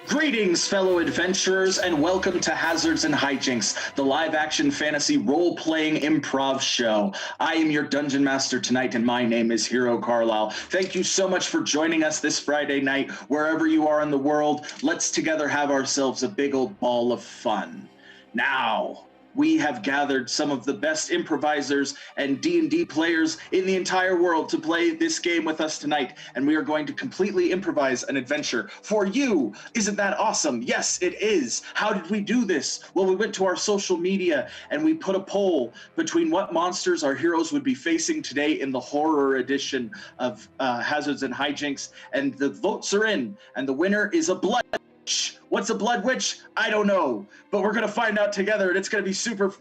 Greetings, fellow adventurers, and welcome to Hazards and Hijinks, the live-action fantasy role-playing improv show. I am your Dungeon Master tonight, and my name is Hero Carlisle. Thank you so much for joining us this Friday night. Wherever you are in the world, let's together have ourselves a big old ball of fun. Now, we have gathered some of the best improvisers and D&D players in the entire world to play this game with us tonight, and we are going to completely improvise an adventure for you. Isn't that awesome? Yes, it is. How did we do this? Well, we went to our social media and we put a poll between what monsters our heroes would be facing today in the horror edition of Hazards and Hijinks, and the votes are in, and the winner is a blood witch. What's a blood witch? I don't know, but we're going to find out together, and it's going to be super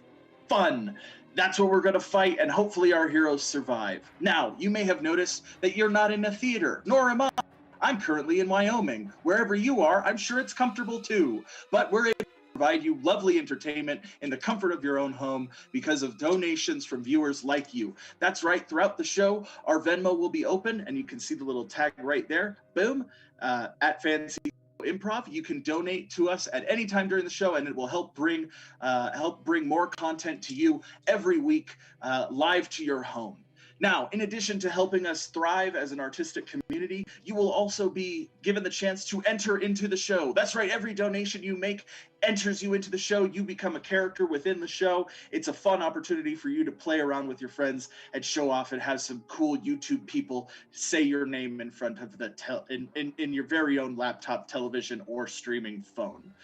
fun. That's what we're going to fight, and hopefully our heroes survive. Now, you may have noticed that you're not in a theater, nor am I. I'm currently in Wyoming. Wherever you are, I'm sure it's comfortable too, but we're able to provide you lovely entertainment in the comfort of your own home because of donations from viewers like you. That's right, throughout the show, our Venmo will be open, and you can see the little tag right there. Boom, at Fancy Improv. You can donate to us at any time during the show, and it will help bring more content to you every week, live to your home. Now, in addition to helping us thrive as an artistic community, you will also be given the chance to enter into the show. That's right, every donation you make enters you into the show. You become a character within the show. It's a fun opportunity for you to play around with your friends and show off and have some cool YouTube people say your name in front of the in your very own laptop, television, or streaming phone.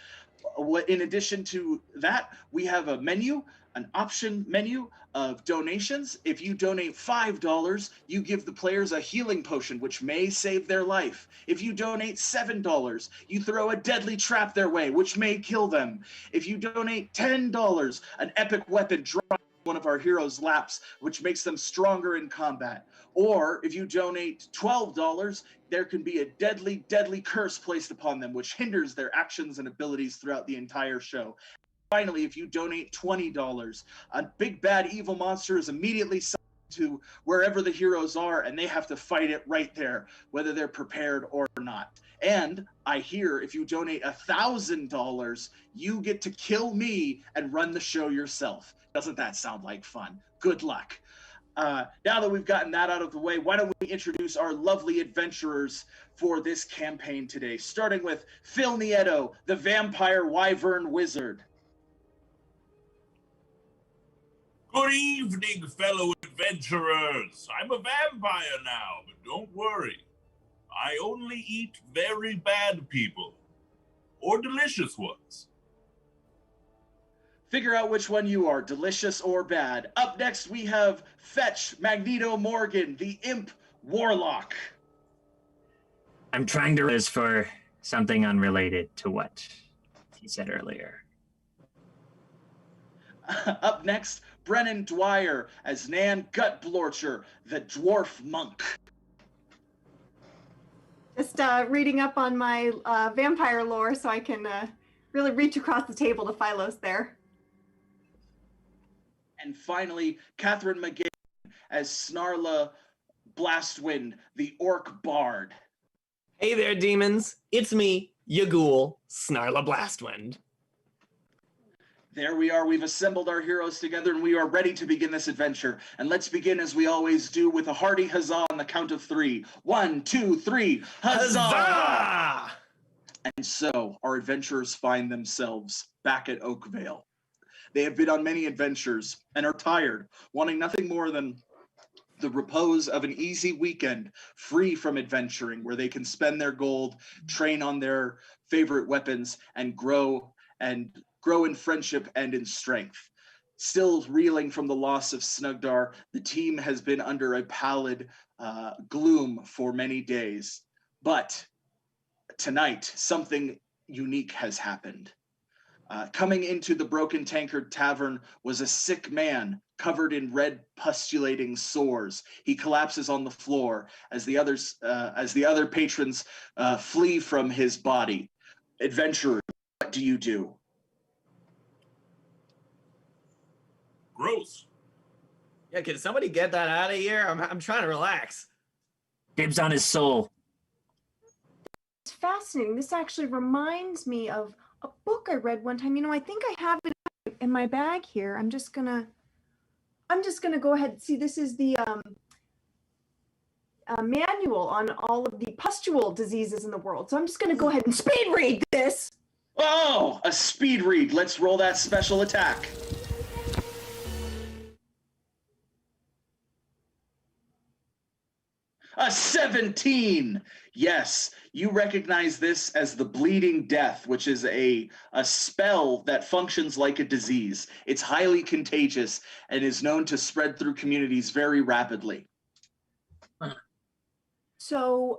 In addition to that, we have a menu, an option menu of donations. If you donate $5, you give the players a healing potion, which may save their life. If you donate $7, you throw a deadly trap their way, which may kill them. If you donate $10, an epic weapon drops one of our heroes' laps, which makes them stronger in combat. Or if you donate $12, there can be a deadly, deadly curse placed upon them, which hinders their actions and abilities throughout the entire show. Finally, if you donate $20, a big bad evil monster is immediately sent to wherever the heroes are, and they have to fight it right there, whether they're prepared or not. And I hear if you donate $1,000, you get to kill me and run the show yourself. Doesn't that sound like fun? Good luck. Now that we've gotten that out of the way, why don't we introduce our lovely adventurers for this campaign today, starting with Phil Nieto, the Vampire Wyvern Wizard. Good evening, fellow adventurers. I'm a vampire now, but don't worry. I only eat very bad people, or delicious ones. Figure out which one you are, delicious or bad. Up next, we have Fetch Magneto Morgan, the Imp Warlock. I'm trying to this for something unrelated to what he said earlier. Up next, Brennan Dwyer as Nan Gutblorcher, the Dwarf Monk. Just reading up on my vampire lore so I can really reach across the table to Phylos there. And finally, Catherine McGinn as Snarla Blastwind, the Orc Bard. Hey there, demons. It's me, Yagul, Snarla Blastwind. There we are. We've assembled our heroes together, and we are ready to begin this adventure. And let's begin, as we always do, with a hearty huzzah on the count of 3. 1, 2, 3. Huzzah! Huzzah! And so, our adventurers find themselves back at Oakvale. They have been on many adventures and are tired, wanting nothing more than the repose of an easy weekend, free from adventuring, where they can spend their gold, train on their favorite weapons, and grow in friendship and in strength. Still reeling from the loss of Snugdar, the team has been under a pallid gloom for many days. But tonight, something unique has happened. Coming into the Broken Tankard Tavern was a sick man covered in red pustulating sores. He collapses on the floor as the other patrons flee from his body. Adventurer, what do you do? Gross. Yeah, can somebody get that out of here? I'm trying to relax. Dibs on his soul. fascinating. This actually reminds me of a book I read one time. I think I have it in my bag here. I'm just gonna go ahead and see. This is the manual on all of the pustule diseases in the world. So I'm just gonna go ahead and speed read this. Oh, a speed read. Let's roll that special attack. A 17. Yes, you recognize this as the Bleeding Death, which is a spell that functions like a disease. It's highly contagious and is known to spread through communities very rapidly. So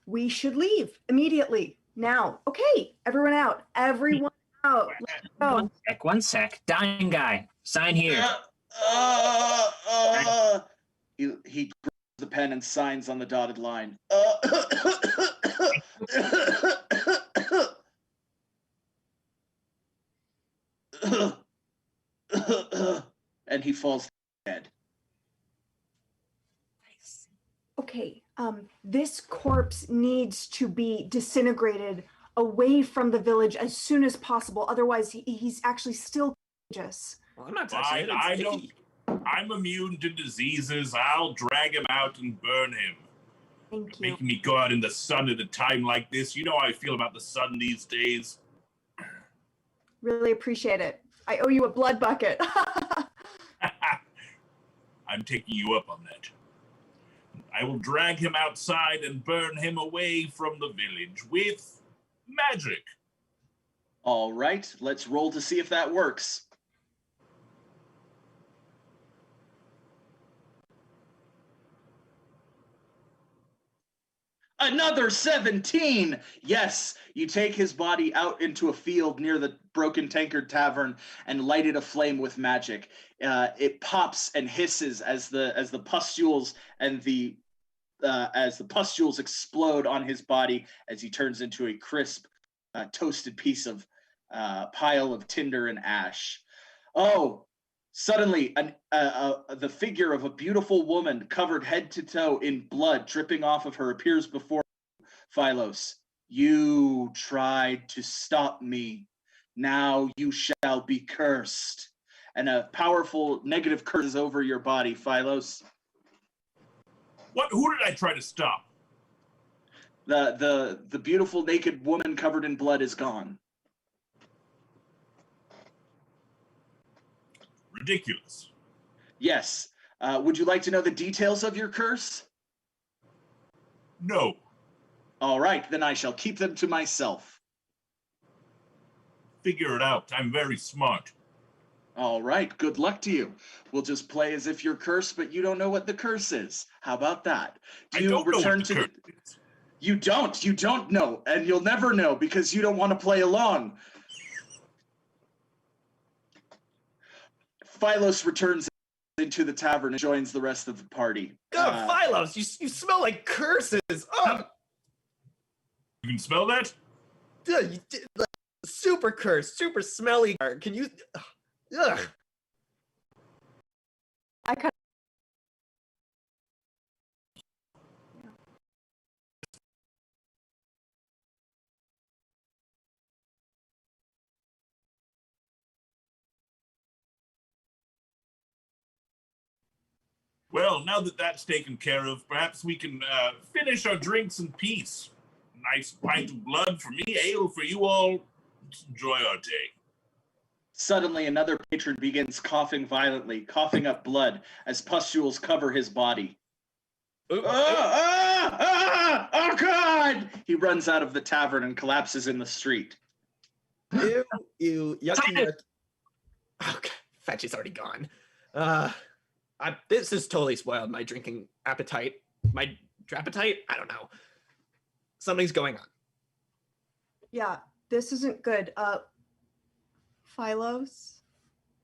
we should leave immediately. Now. Okay, everyone out. Everyone out. Let's go. One sec. Dying guy. Sign here. He grabs the pen and signs on the dotted line. And he falls dead. Okay, this corpse needs to be disintegrated away from the village as soon as possible. Otherwise, he's actually still contagious. Well, I'm not touching it. It's sticky. I'm immune to diseases. I'll drag him out and burn him. Thank you. Making me go out in the sun at a time like this. You know how I feel about the sun these days. Really appreciate it. I owe you a blood bucket. I'm taking you up on that. I will drag him outside and burn him away from the village with magic. All right, let's roll to see if that works. Another 17! Yes, you take his body out into a field near the Broken Tankard Tavern and light it aflame with magic. It pops and hisses as the pustules and as the pustules explode on his body as he turns into a crisp, toasted piece of pile of tinder and ash. Oh! Suddenly, the figure of a beautiful woman covered head to toe in blood dripping off of her appears before Phylos. You tried to stop me. Now you shall be cursed. And a powerful negative curse is over your body, Phylos. Who did I try to stop? The beautiful naked woman covered in blood is gone. Ridiculous. Yes. Would you like to know the details of your curse? No. All right, then I shall keep them to myself. Figure it out. I'm very smart. All right, good luck to you. We'll just play as if you're cursed, but you don't know what the curse is. How about that? I don't know what the curse is. You don't know, and you'll never know because you don't want to play along. Phylos returns into the tavern and joins the rest of the party. God, Phylos, you smell like curses. Oh, You can smell that? dude, you did, like, super curse, super smelly. Can you? Ugh. I cut. Well, now that that's taken care of, perhaps we can finish our drinks in peace. Nice pint of blood for me, ale for you all. Let's enjoy our day. Suddenly, another patron begins coughing violently, coughing up blood as pustules cover his body. Oh God! He runs out of the tavern and collapses in the street. Ew, yucky, yucky. Okay, Fetchy's already gone. This has totally spoiled my drinking appetite. My drapetite? I don't know. Something's going on. Yeah, this isn't good. Phylos?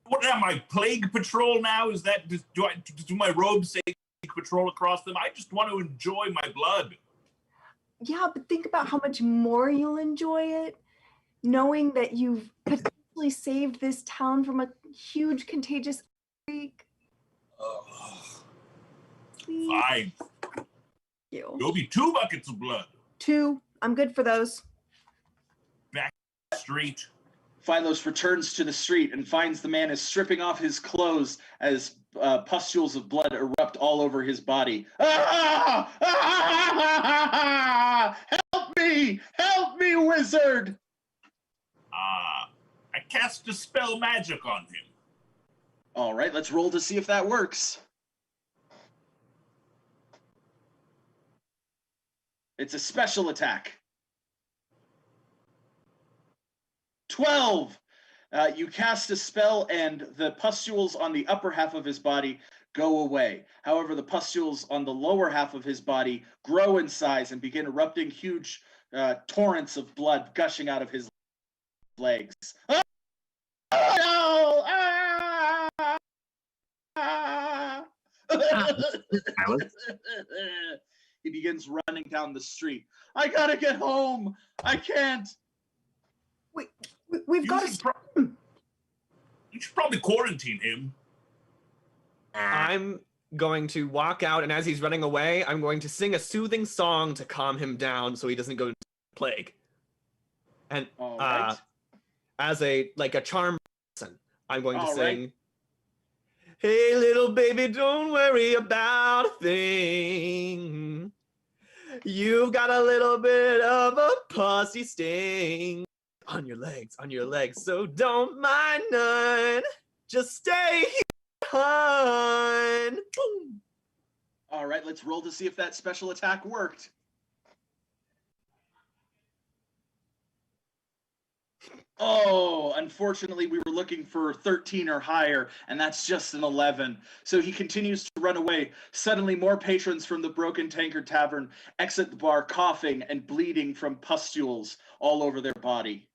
What am I, Plague Patrol now? Is that, do my robes say Plague Patrol across them? I just want to enjoy my blood. Yeah, but think about how much more you'll enjoy it, knowing that you've potentially saved this town from a huge contagious outbreak. Please. Fine. You. There'll be 2 buckets of blood. 2 I'm good for those. Back street. Phylos returns to the street and finds the man is stripping off his clothes as pustules of blood erupt all over his body. Ah! Ah! Help me! Help me, wizard! I cast Dispel Magic on him. All right, let's roll to see if that works. It's a special attack. 12. You cast a spell and the pustules on the upper half of his body go away. However, the pustules on the lower half of his body grow in size and begin erupting huge torrents of blood gushing out of his legs. Oh, no! He begins running down the street. I gotta get home. I can't. We've got to. You should probably quarantine him. I'm going to walk out, and as he's running away, I'm going to sing a soothing song to calm him down so he doesn't go into plague. And Right. As a charm person, I'm going to All sing, right. "Hey little baby, don't worry about a thing. You've got a little bit of a pussy sting on your legs, so don't mind none. Just stay here, hon." Boom. All right, let's roll to see if that special attack worked. Oh, unfortunately, we were looking for 13 or higher, and that's just an 11. So he continues to run away. Suddenly, more patrons from the Broken Tankard Tavern exit the bar, coughing and bleeding from pustules all over their body.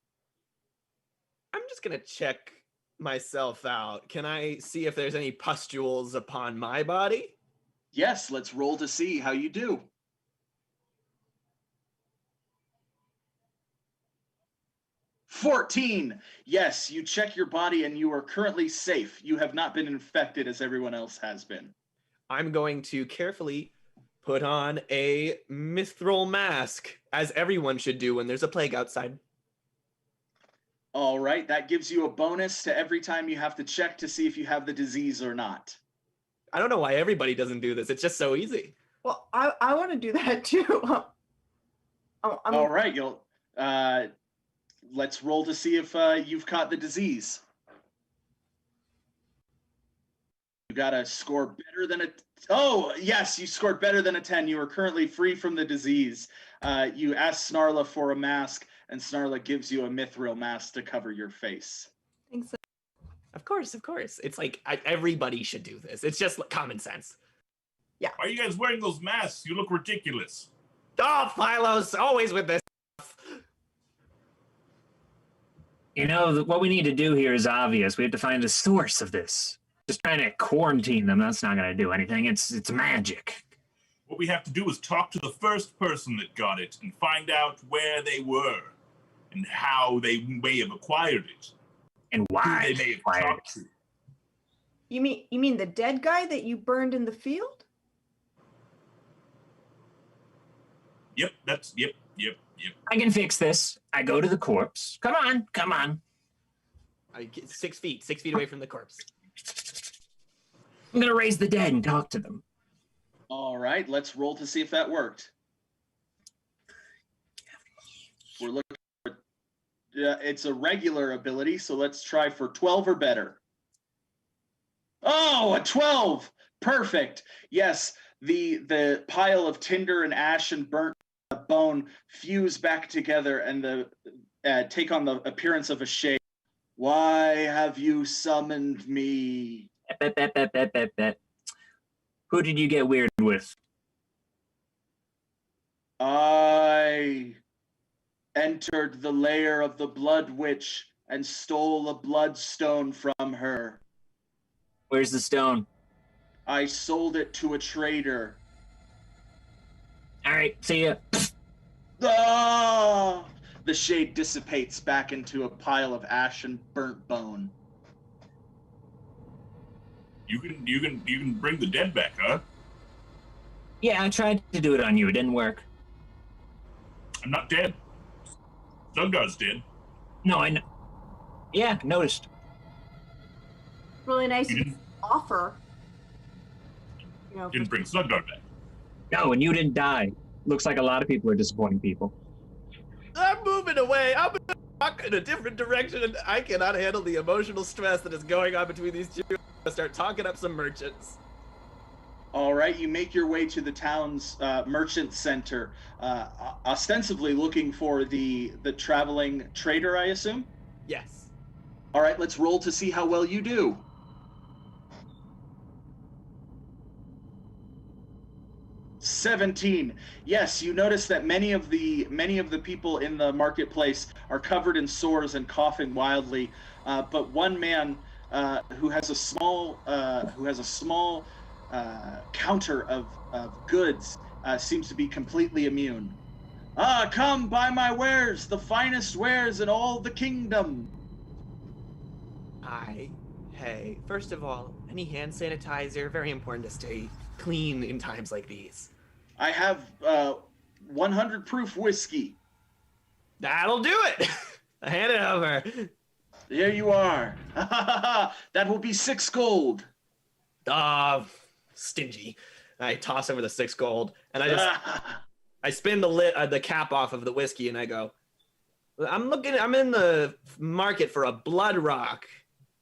I'm just gonna check myself out. Can I see if there's any pustules upon my body? Yes, let's roll to see how you do. "14. Yes, you check your body and you are currently safe. You have not been infected as everyone else has been. I'm going to carefully put on a mithril mask, as everyone should do when there's a plague outside. All right, that gives you a bonus to every time you have to check to see if you have the disease or not. I don't know why everybody doesn't do this. It's just so easy. Well, I want to do that too. All right, let's roll to see if you've caught the disease. You got to score better than a... Oh, yes, you scored better than a 10. You are currently free from the disease. You ask Snarla for a mask, and Snarla gives you a mithril mask to cover your face. Thanks. Of course. It's like everybody should do this. It's just common sense. Why are you guys wearing those masks? You look ridiculous. Oh, Phylos, always with this. You know, what we need to do here is obvious. We have to find the source of this. Just trying to quarantine them, that's not going to do anything. It's magic. What we have to do is talk to the first person that got it and find out where they were and how they may have acquired it. And why Who they may have acquired talked it. to. You mean the dead guy that you burned in the field? Yep. I can fix this. I go to the corpse. Come on. I get 6 feet away from the corpse. I'm going to raise the dead and talk to them. All right, let's roll to see if that worked. We're looking for... it's a regular ability, so let's try for 12 or better. Oh, a 12! Perfect. Yes, the pile of tinder and ash and burnt bone fuse back together and take on the appearance of a shade. Why have you summoned me? Bet. Who did you get weird with? I entered the lair of the Blood Witch and stole a bloodstone from her. Where's the stone? I sold it to a trader. All right, see ya. Ah! The shade dissipates back into a pile of ash and burnt bone. You can bring the dead back, huh? Yeah, I tried to do it on you. It didn't work. I'm not dead. Sungar's dead. No, I know. Yeah, noticed. Really nice You of you didn't, to offer. didn't bring Sungar back. No, and you didn't die. Looks like a lot of people are disappointing people. I'm moving away. I'm gonna walk in a different direction, and I cannot handle the emotional stress that is going on between these two. I'm gonna start talking up some merchants. All right, you make your way to the town's merchant center, ostensibly looking for the traveling trader, I assume? Yes. All right, let's roll to see how well you do. $17. Yes, you notice that many of the people in the marketplace are covered in sores and coughing wildly, but one man who has a small counter of goods seems to be completely immune. Come buy my wares, the finest wares in all the kingdom. Hey, first of all, any hand sanitizer? Very important to stay clean in times like these. I have 100 proof whiskey. That'll do it. Hand it over. There you are. That will be 6 gold. Stingy. I toss over the 6 gold, and I spin the cap off of the whiskey, and I go, I'm in the market for a blood rock.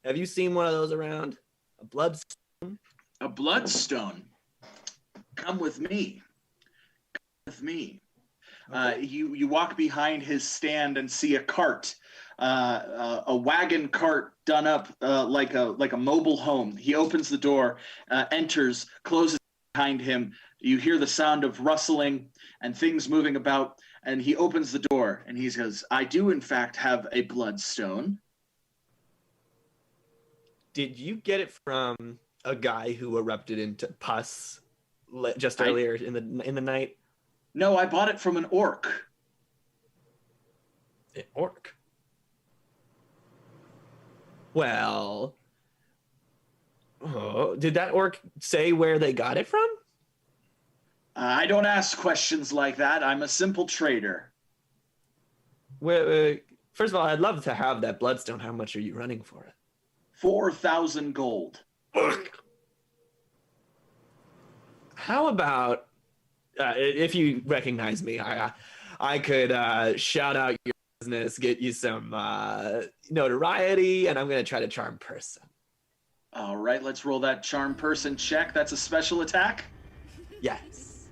Have you seen one of those around? A bloodstone? A bloodstone. Come with me. Okay. You walk behind his stand and see a cart, a wagon cart done up like a mobile home. He opens the door, enters, closes behind him. You hear the sound of rustling and things moving about, and he opens the door and he says, "I do in fact have a bloodstone." Did you get it from a guy who erupted into pus just earlier in the night? No, I bought it from an orc. An orc? Well, did that orc say where they got it from? I don't ask questions like that. I'm a simple trader. Well, first of all, I'd love to have that bloodstone. How much are you running for it? 4,000 gold. How about if you recognize me, I could shout out your business, get you some notoriety, and I'm going to try to charm person. All right, let's roll that charm person check. That's a special attack? Yes.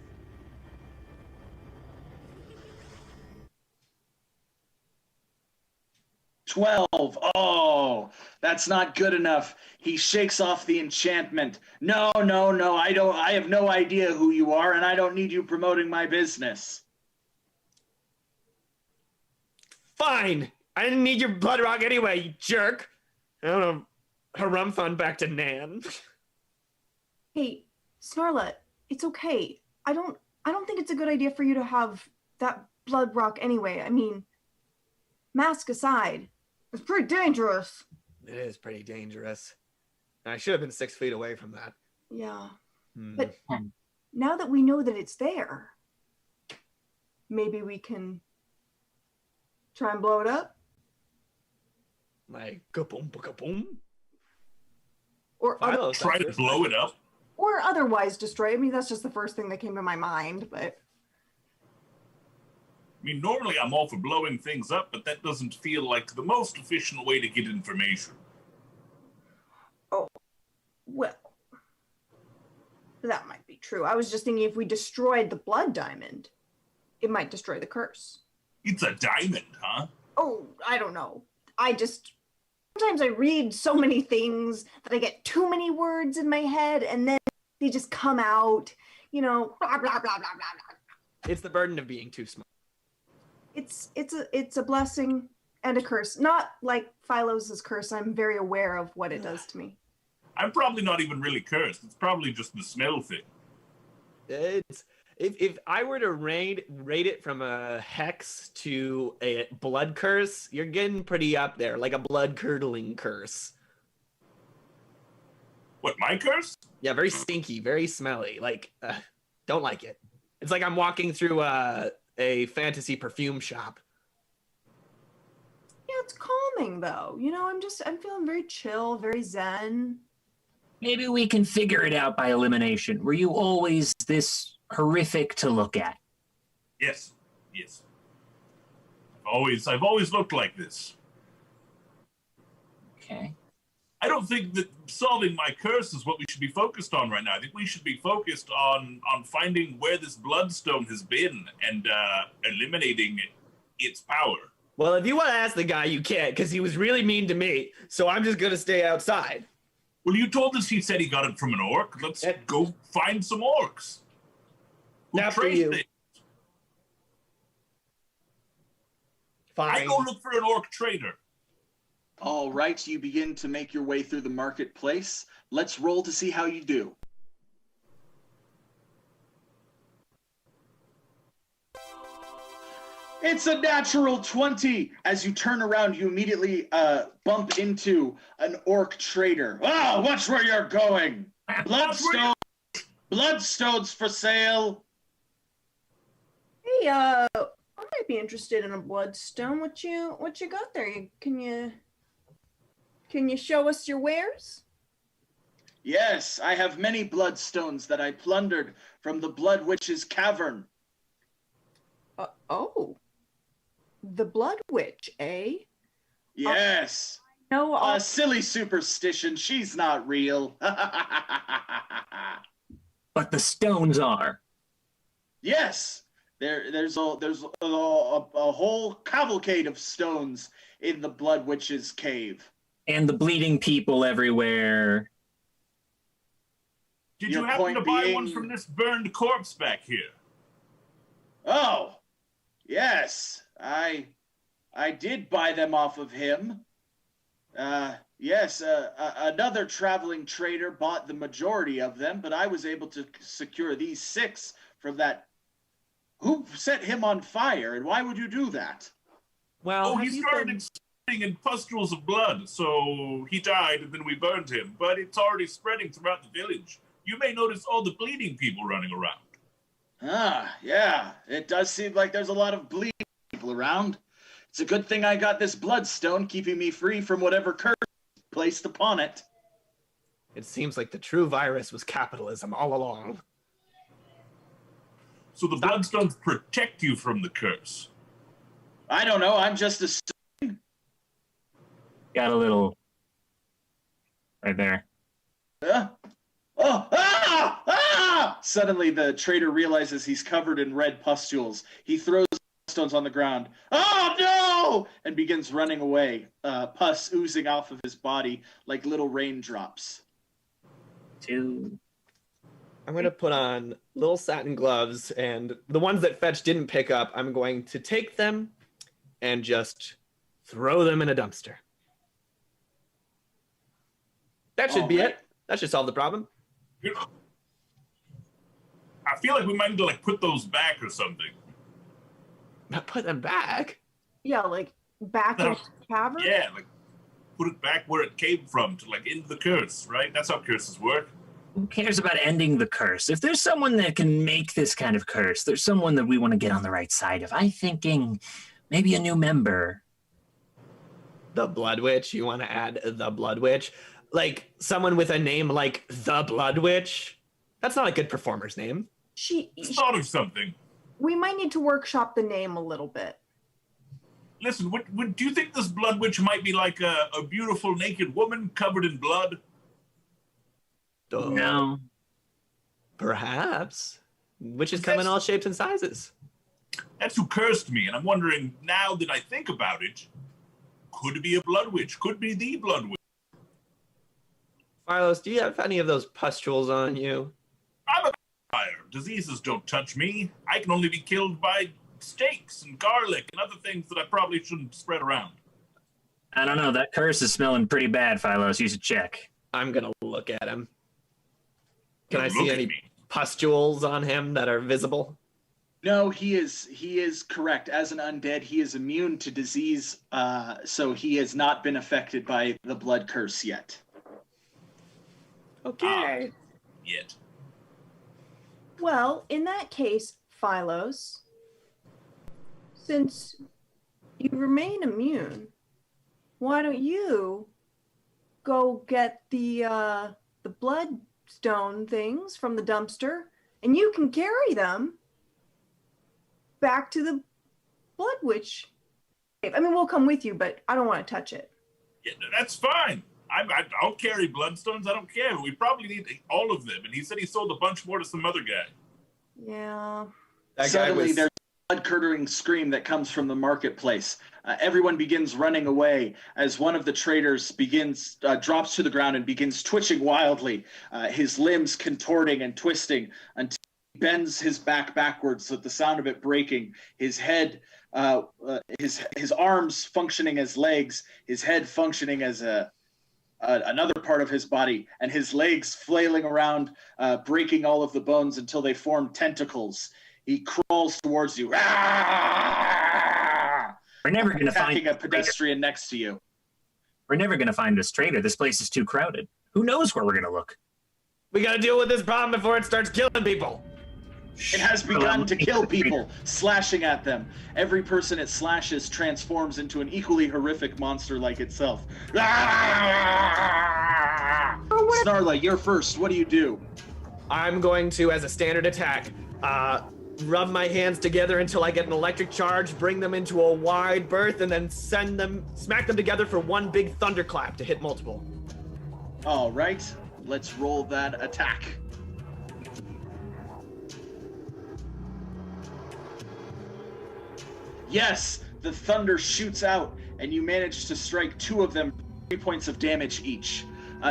12. Oh, that's not good enough. He shakes off the enchantment. No, I have no idea who you are, and I don't need you promoting my business. Fine. I didn't need your blood rock anyway, you jerk. I don't know. Harumphun back to Nan. Hey, Snarlet, it's okay. I don't think it's a good idea for you to have that blood rock anyway. I mean, mask aside, it's pretty dangerous. It is pretty dangerous. I should have been 6 feet away from that. Yeah. But now that we know that it's there, maybe we can try and blow it up? Like, kaboom, kaboom. Or try to blow it up? Or otherwise destroy it. I mean, that's just the first thing that came to my mind, but... I mean, normally I'm all for blowing things up, but that doesn't feel like the most efficient way to get information. Oh, well, that might be true. I was just thinking if we destroyed the blood diamond, it might destroy the curse. It's a diamond, huh? Oh, I don't know. Sometimes I read so many things that I get too many words in my head and then they just come out, blah, blah, blah, blah, blah, blah. It's the burden of being too smart. It's a blessing and a curse. Not like Philos' curse. I'm very aware of what it does to me. I'm probably not even really cursed. It's probably just the smell thing. If I were to rate it from a hex to a blood curse, you're getting pretty up there, like a blood curdling curse. What, my curse? Yeah, very stinky, very smelly. Like, don't like it. It's like I'm walking through a fantasy perfume shop. Yeah, it's calming though. You know, I'm feeling very chill, very zen. Maybe we can figure it out by elimination. Were you always this horrific to look at? Yes. I've always looked like this. Okay. I don't think that solving my curse is what we should be focused on right now. I think we should be focused on finding where this bloodstone has been and eliminating its power. Well, if you want to ask the guy, you can't, because he was really mean to me. So I'm just going to stay outside. Well, you told us he said he got it from an orc. Let's go find some orcs. After you. Fine. I go look for an orc trader. All right, you begin to make your way through the marketplace. Let's roll to see how you do. It's a natural 20. As you turn around, you immediately bump into an orc trader. Oh, watch where you're going. Bloodstones for sale. Hey, I might be interested in a bloodstone. What you got there? Can you show us your wares? Yes, I have many bloodstones that I plundered from the Blood Witch's cavern. Oh. The Blood Witch, eh? Yes. No, A silly superstition. She's not real. But the stones are. Yes. There's a whole cavalcade of stones in the Blood Witch's cave. And the bleeding people everywhere. Did Your you happen to point buy being- one from this burned corpse back here? Oh, yes. I did buy them off of him. Yes, another traveling trader bought the majority of them, but I was able to secure these 6 from that. Who set him on fire, and why would you do that? Well, He started exploding in pustules of blood, so he died and then we burned him. But it's already spreading throughout the village. You may notice all the bleeding people running around. Ah, yeah, it does seem like there's a lot of bleeding people around. It's a good thing I got this bloodstone, keeping me free from whatever curse placed upon it. It seems like the true virus was capitalism all along. So the bloodstones protect you from the curse. I don't know, I'm just a... Got a little right there. Suddenly, the trader realizes he's covered in red pustules. He throws stones on the ground. Oh, no! And begins running away, pus oozing off of his body like little raindrops. 2. I'm going to put on little satin gloves, and the ones that Fetch didn't pick up, I'm going to take them and just throw them in a dumpster. That should be it. That should solve the problem. I feel like we might need to put those back or something. Put them back? Yeah, like back in the cavern? Yeah, put it back where it came from to end the curse, right? That's how curses work. Who cares about ending the curse? If there's someone that can make this kind of curse, there's someone that we want to get on the right side of. I'm thinking maybe a new member. The Blood Witch? You want to add the Blood Witch? Like someone with a name like the Blood Witch? That's not a good performer's name. Thought of something. We might need to workshop the name a little bit. Listen, do you think this Blood Witch might be like a beautiful naked woman covered in blood? No. Perhaps. Witches come in all shapes and sizes. That's who cursed me, and I'm wondering, now that I think about it, could it be a Blood Witch? Could be the Blood Witch. Phylos, do you have any of those pustules on you? I'm a vampire. Diseases don't touch me. I can only be killed by steaks and garlic and other things that I probably shouldn't spread around. I don't know. That curse is smelling pretty bad, Phylos. You should check. I'm going to look at him. Can I Look see at any me. pustules on him that are visible? No, he is correct. As an undead, he is immune to disease, so he has not been affected by the blood curse yet. Okay. Yet. Well, in that case, Phylos, Since you remain immune, why don't you go get the bloodstone things from the dumpster, and you can carry them back to the Blood Witch. I mean, we'll come with you, but I don't want to touch it. Yeah, that's fine. I'll carry bloodstones. I don't care. We probably need all of them. And he said he sold a bunch more to some other guy. Yeah. Suddenly, there's a blood-curdling scream that comes from the marketplace. Everyone begins running away as one of the traders drops to the ground and begins twitching wildly, his limbs contorting and twisting until he bends his back backwards with the sound of it breaking, his head, his arms functioning as legs, his head functioning as another part of his body, and his legs flailing around, breaking all of the bones until they form tentacles. He crawls towards you. We're never going to find a pedestrian next to you. We're never going to find this trader. This place is too crowded. Who knows where we're going to look? We gotta deal with this problem before it starts killing people. It has begun to kill people, slashing at them. Every person it slashes transforms into an equally horrific monster like itself. Snarla, you're first. What do you do? I'm going to, as a standard attack, rub my hands together until I get an electric charge, bring them into a wide berth, and then smack them together for one big thunderclap to hit multiple. All right, let's roll that attack. Yes, the thunder shoots out, and you manage to strike two of them, 3 points of damage each.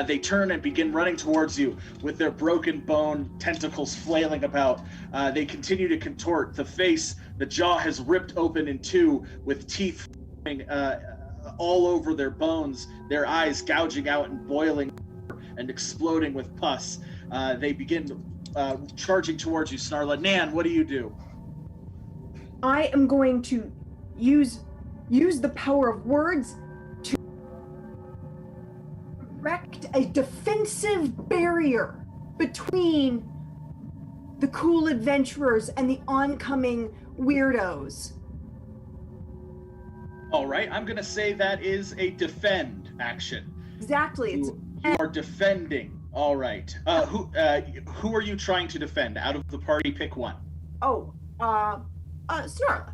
They turn and begin running towards you with their broken bone tentacles flailing about. They continue to contort. The jaw has ripped open in two with teeth all over their bones, their eyes gouging out and boiling and exploding with pus. They begin charging towards you, Snarla. Nan, what do you do? I am going to use the power of words to erect a defensive barrier between the cool adventurers and the oncoming weirdos. All right, I'm going to say that is a defend action. Exactly. You are defending. All right. Who are you trying to defend? Out of the party, pick one. Snarla.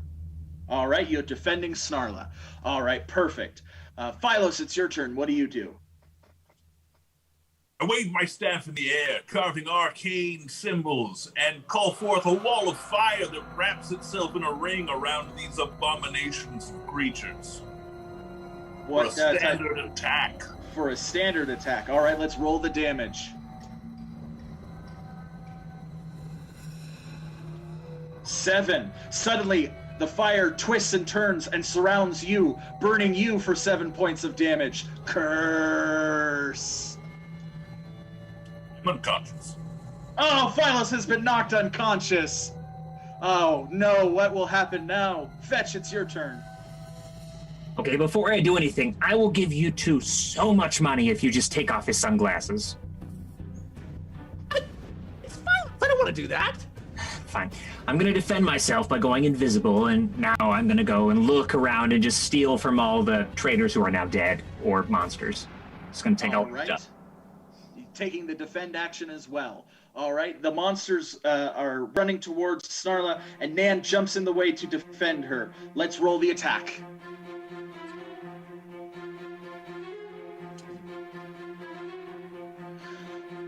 All right, you're defending Snarla. All right, perfect. Phylos, it's your turn. What do you do? I wave my staff in the air, carving arcane symbols, and call forth a wall of fire that wraps itself in a ring around these abominations of creatures. For a standard attack. For a standard attack. All right, let's roll the damage. 7. Suddenly, the fire twists and turns and surrounds you, burning you for 7 points of damage. Curse. I'm unconscious. Oh, Phylos has been knocked unconscious. Oh, no, what will happen now? Fetch, it's your turn. Okay, before I do anything, I will give you two so much money if you just take off his sunglasses. It's fine. I don't want to do that. Fine. I'm going to defend myself by going invisible, and now I'm going to go and look around and just steal from all the traders who are now dead or monsters. It's going to take all right. stuff. Taking the defend action as well. All right, the monsters are running towards Snarla, and Nan jumps in the way to defend her. Let's roll the attack.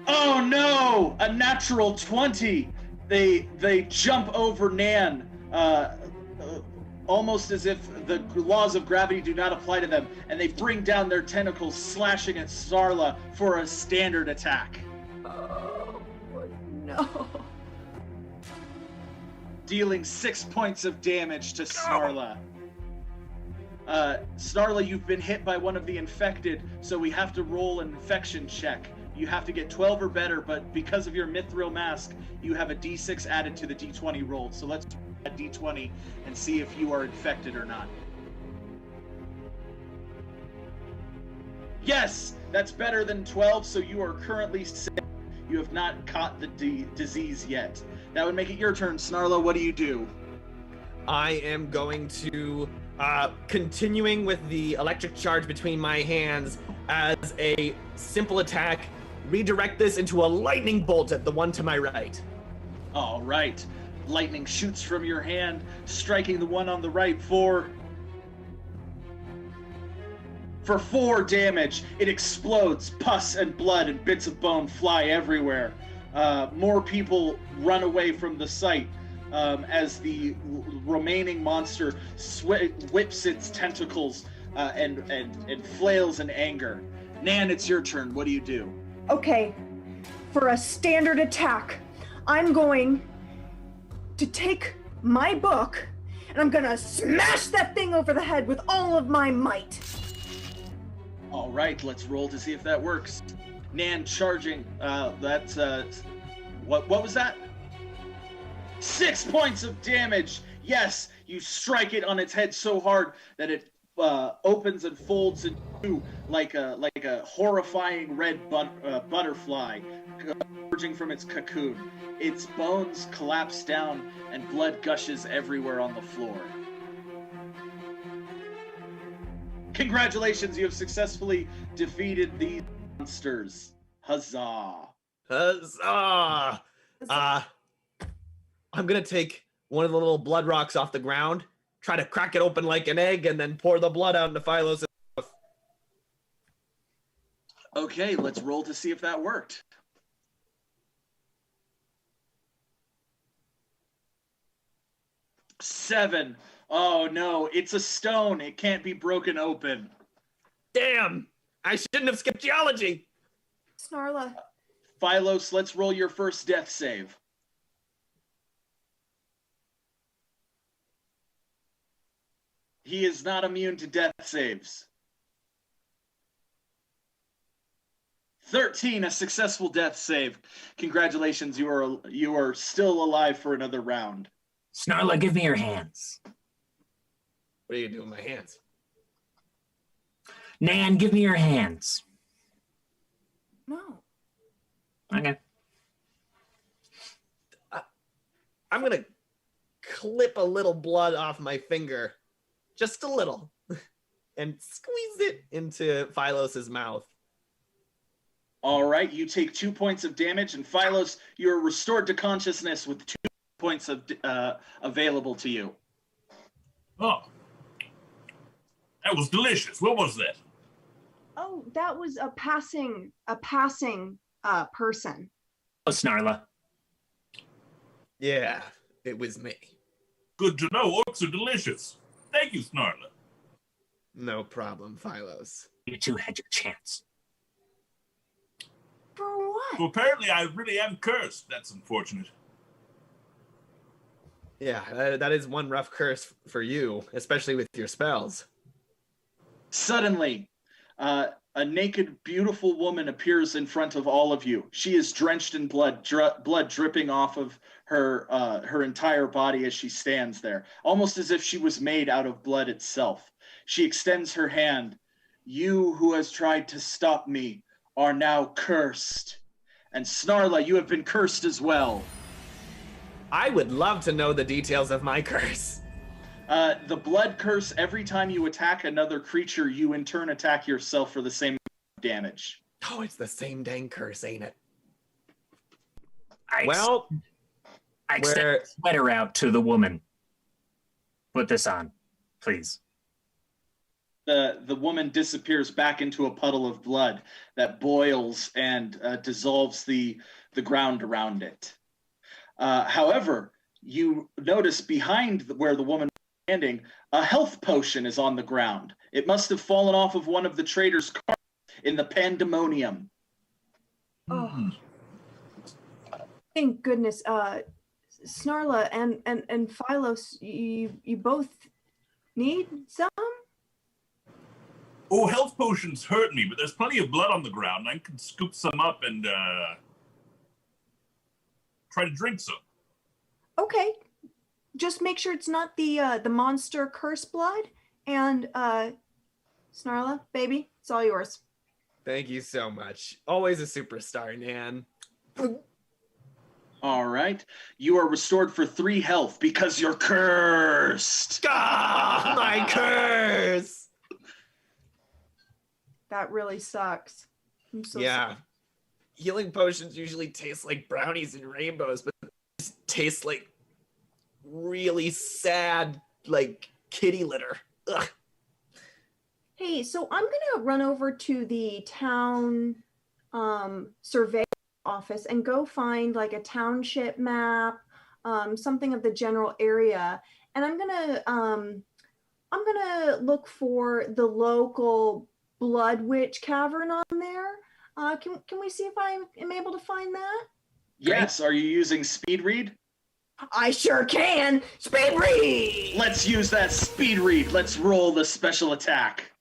Oh no! A natural 20! They jump over Nan, almost as if the laws of gravity do not apply to them, and they bring down their tentacles, slashing at Snarla for a standard attack. Oh, no. Dealing 6 points of damage to Snarla. Snarla, you've been hit by one of the infected, so we have to roll an infection check. You have to get 12 or better, but because of your mithril mask, you have a d6 added to the d20 roll. So let's add d20 and see if you are infected or not. Yes, that's better than 12, so you are currently safe. You have not caught the disease yet. That would make it your turn. Snarla, what do you do? I am going to, continuing with the electric charge between my hands as a simple attack, redirect this into a lightning bolt at the one to my right. All right. Lightning shoots from your hand, striking the one on the right for 4 damage. It explodes. Pus and blood and bits of bone fly everywhere. More people run away from the site as the remaining monster whips its tentacles and flails in anger. Nan, it's your turn. What do you do? Okay, for a standard attack, I'm going to take my book and I'm gonna smash that thing over the head with all of my might. All right, let's roll to see if that works. Nan charging. That's what was that? 6 points of damage. Yes, you strike it on its head so hard that it opens and folds into like a horrifying red butterfly emerging from its cocoon. Its bones collapse down and blood gushes everywhere on the floor. Congratulations, you have successfully defeated these monsters. Huzzah! Huzzah! I'm gonna take one of the little blood rocks off the ground, try to crack it open like an egg, and then pour the blood out into Philos' mouth. Okay, let's roll to see if that worked. Seven. Oh no, it's a stone. It can't be broken open. Damn! I shouldn't have skipped geology! Snarla, Philos, let's roll your first death save. He is not immune to death saves. 13, a successful death save. Congratulations, you are still alive for another round. Snarla, give me your hands. What are you doing with my hands? Nan, give me your hands. no. Okay. I'm gonna clip a little blood off my finger, just a little, and squeeze it into Philos' mouth. All right, you take 2 points of damage, and Philos, you're restored to consciousness with 2 points of available to you. Oh, that was delicious. What was that? Oh, that was a passing person. Oh, Snarla. Yeah, it was me. Good to know. Orcs are delicious. Thank you, Snarla. No problem, Philos. You two had your chance. For what? So apparently I really am cursed. That's unfortunate. Yeah, that is one rough curse for you, especially with your spells. Suddenly, a naked, beautiful woman appears in front of all of you. She is drenched in blood, blood dripping off of her entire body as she stands there, almost as if she was made out of blood itself. She extends her hand. You who has tried to stop me are now cursed. And Snarla, you have been cursed as well. I would love to know the details of my curse. The blood curse, every time you attack another creature, you in turn attack yourself for the same damage. Oh, it's the same dang curse, ain't it? I extend where- the sweater out to the woman. Put this on, please. The woman disappears back into a puddle of blood that boils and dissolves the ground around it. However, you notice behind where the woman was standing, a health potion is on the ground. It must have fallen off of one of the traders' carts in the pandemonium. Oh, thank goodness. Snarla and Philos, you both need some? Oh, health potions hurt me, but there's plenty of blood on the ground. I can scoop some up and try to drink some. Okay. Just make sure it's not the monster curse blood. And Snarla, baby, it's all yours. Thank you so much. Always a superstar, Nan. All right. You are restored for 3 health because you're cursed. Ah, my curse! That really sucks. I'm so Yeah. sorry. Healing potions usually taste like brownies and rainbows, but this tastes like really sad, like kitty litter. Ugh. Hey, so I'm gonna run over to the town survey office and go find like a township map, something of the general area, and I'm gonna look for the local Blood Witch Cavern on there. Can we see if I am able to find that? Yes. Are you using speed read? I sure can. Speed read. Let's use that speed read. Let's roll the special attack.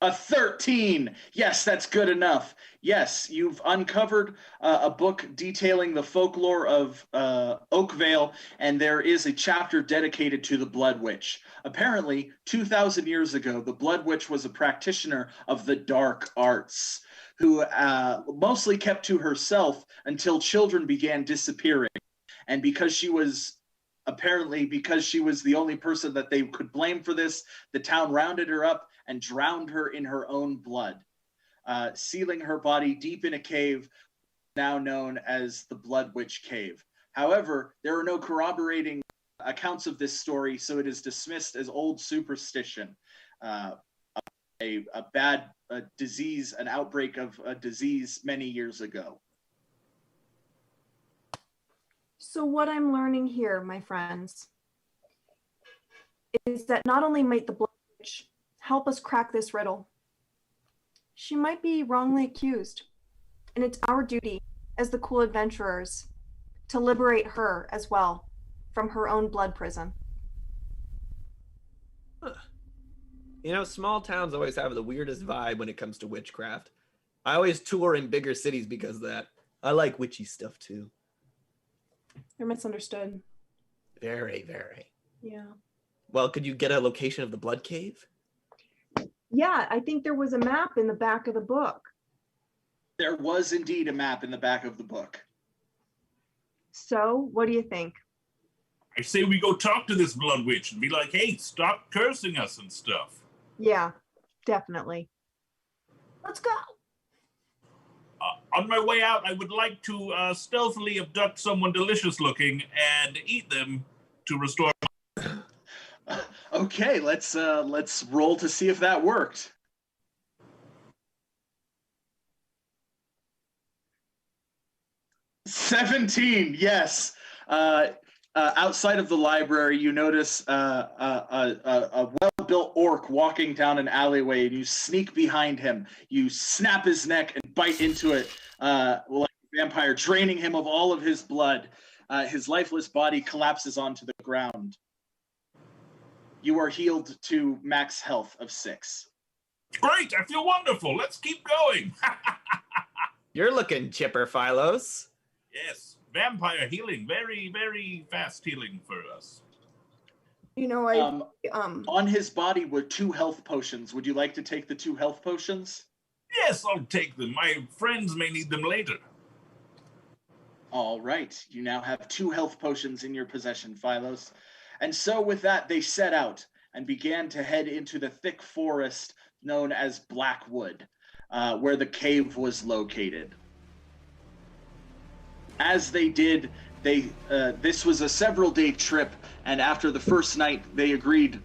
A 13. Yes, that's good enough. Yes, you've uncovered a book detailing the folklore of Oakvale, and there is a chapter dedicated to the Blood Witch. Apparently, 2,000 years ago, the Blood Witch was a practitioner of the dark arts who mostly kept to herself until children began disappearing. And because she was the only person that they could blame for this, the town rounded her up and drowned her in her own blood, sealing her body deep in a cave now known as the Blood Witch Cave. However, there are no corroborating accounts of this story, so it is dismissed as old superstition, a bad disease, an outbreak of a disease many years ago. So what I'm learning here, my friends, is that not only might the Blood Witch help us crack this riddle, she might be wrongly accused. And it's our duty as the cool adventurers to liberate her as well from her own blood prison. You know, small towns always have the weirdest vibe when it comes to witchcraft. I always tour in bigger cities because of that. I like witchy stuff too. You're misunderstood. Very, very. Yeah. Well, could you get a location of the blood cave? Yeah, I think there was a map in the back of the book. There was indeed a map in the back of the book. So, what do you think? I say we go talk to this Blood Witch and be like, hey, stop cursing us and stuff. Yeah, definitely. Let's go. On my way out, I would like to stealthily abduct someone delicious looking and eat them to restore. Okay, let's roll to see if that worked. $17, yes. Outside of the library, you notice a well-built orc walking down an alleyway, and you sneak behind him. You snap his neck and bite into it like a vampire, draining him of all of his blood. His lifeless body collapses onto the ground. You are healed to max health of 6. Great, I feel wonderful. Let's keep going. You're looking chipper, Phylos. Yes, vampire healing, very, very fast healing for us. You know, On his body were 2 health potions. Would you like to take the 2 health potions? Yes, I'll take them. My friends may need them later. All right. You now have 2 health potions in your possession, Phylos. And so with that, they set out and began to head into the thick forest known as Blackwood, where the cave was located. As they did, this was a several-day trip, and after the first night, they agreed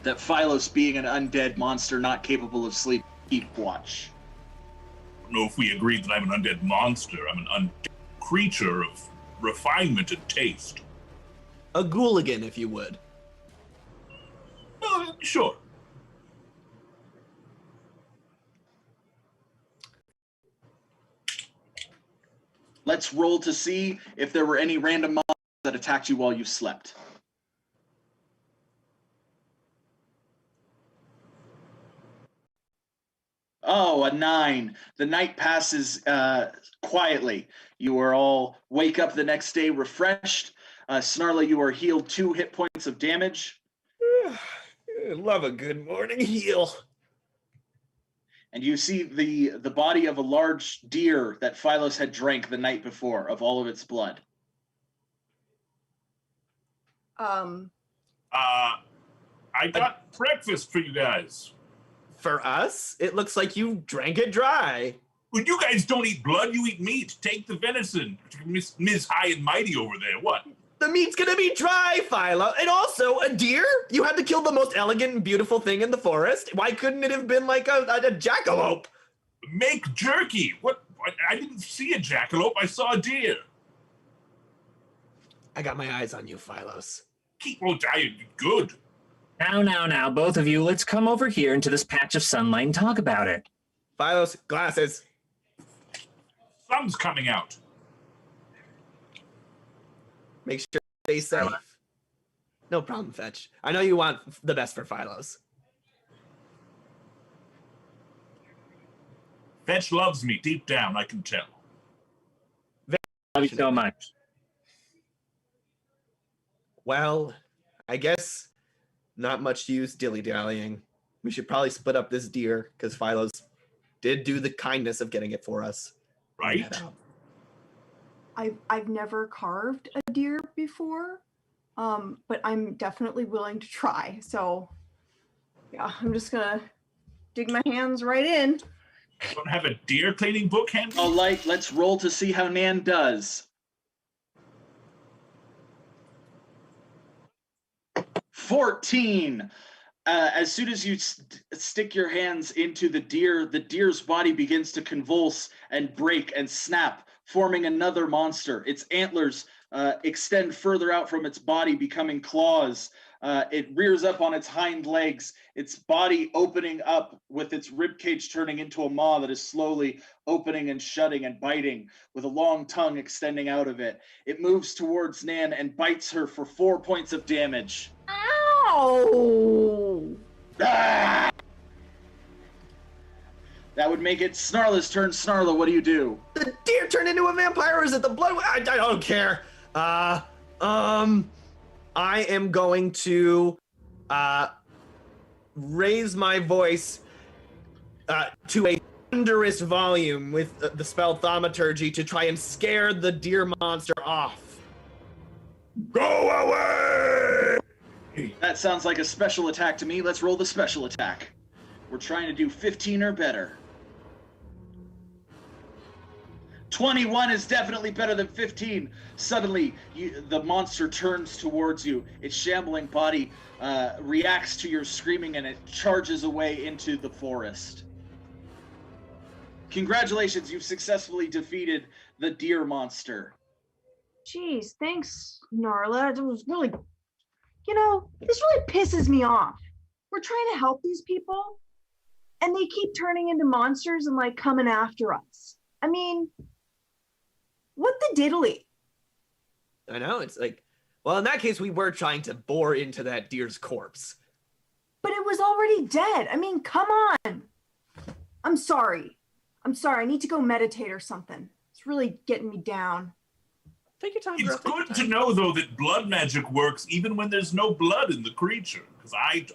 that Phylos, being an undead monster not capable of sleep, keep watch. I don't know if we agreed that I'm an undead monster. I'm an undead creature of refinement and taste. A ghouligan, if you would. Sure. Let's roll to see if there were any random monsters that attacked you while you slept. Oh, a 9. The night passes quietly. You are all wake up the next day refreshed. Snarla, you are healed 2 hit points of damage. Love a good morning heal. and you see the body of a large deer that Phylos had drank the night before of all of its blood. I got breakfast for you guys. For us, it looks like you drank it dry. Well, you guys don't eat blood, you eat meat. Take the venison. Ms. High and Mighty over there. What? The meat's gonna be dry, Philo. And also, a deer? You had to kill the most elegant and beautiful thing in the forest. Why couldn't it have been like a jackalope? Make jerky. What? I didn't see a jackalope. I saw a deer. I got my eyes on you, Phylos. Keep on diet. Good. Now, both of you, let's come over here into this patch of sunlight and talk about it. Phylos, glasses. Sun's coming out. Make sure you stay safe. No problem, Fetch. I know you want the best for Phylos. Fetch loves me deep down, I can tell. Love you so much. Well, I guess not much use dilly-dallying. We should probably split up this deer because Phylos did do the kindness of getting it for us. Right? I've never carved a deer before, but I'm definitely willing to try. So yeah, I'm just gonna dig my hands right in. Don't have a deer cleaning book handy? Oh, let's roll to see how Nan does. 14. As soon as you stick your hands into the deer's body begins to convulse and break and snap, forming another monster. Its antlers extend further out from its body, becoming claws. It rears up on its hind legs, its body opening up with its ribcage turning into a maw that is slowly opening and shutting and biting with a long tongue extending out of it. It moves towards Nan and bites her for 4 points of damage. Ow! Ah! That would make it Snarla's turn. Snarla, what do you do? The deer turned into a vampire, or is it the blood? I don't care. I am going to raise my voice to a thunderous volume with the spell Thaumaturgy to try and scare the deer monster off. Go away! That sounds like a special attack to me. Let's roll the special attack. We're trying to do 15 or better. 21 is definitely better than 15. Suddenly, the monster turns towards you. Its shambling body reacts to your screaming and it charges away into the forest. Congratulations, you've successfully defeated the deer monster. Jeez, thanks, Narla. It was really, this really pisses me off. We're trying to help these people, and they keep turning into monsters and coming after us. I mean, what the diddly? I know, it's well, in that case, we were trying to bore into that deer's corpse. But it was already dead. I mean, come on. I'm sorry. I need to go meditate or something. It's really getting me down. Take your time, It's bro. good to know, though, that blood magic works even when there's no blood in the creature. Because I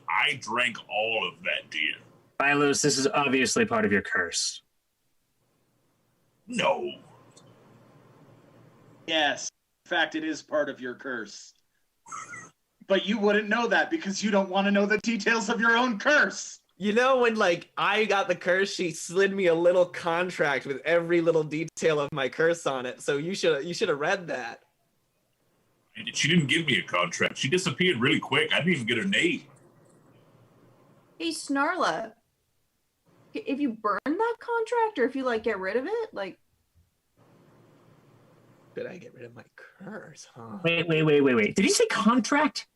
drank all of that deer. Phylos, this is obviously part of your curse. No. Yes, in fact, it is part of your curse. But you wouldn't know that because you don't want to know the details of your own curse. You know, when I got the curse, she slid me a little contract with every little detail of my curse on it. So you should have read that. And she didn't give me a contract. She disappeared really quick. I didn't even get her name. Hey, Snarla. If you burn that contract or if you get rid of it, Did I get rid of my curse, huh? Wait. Did you say contract?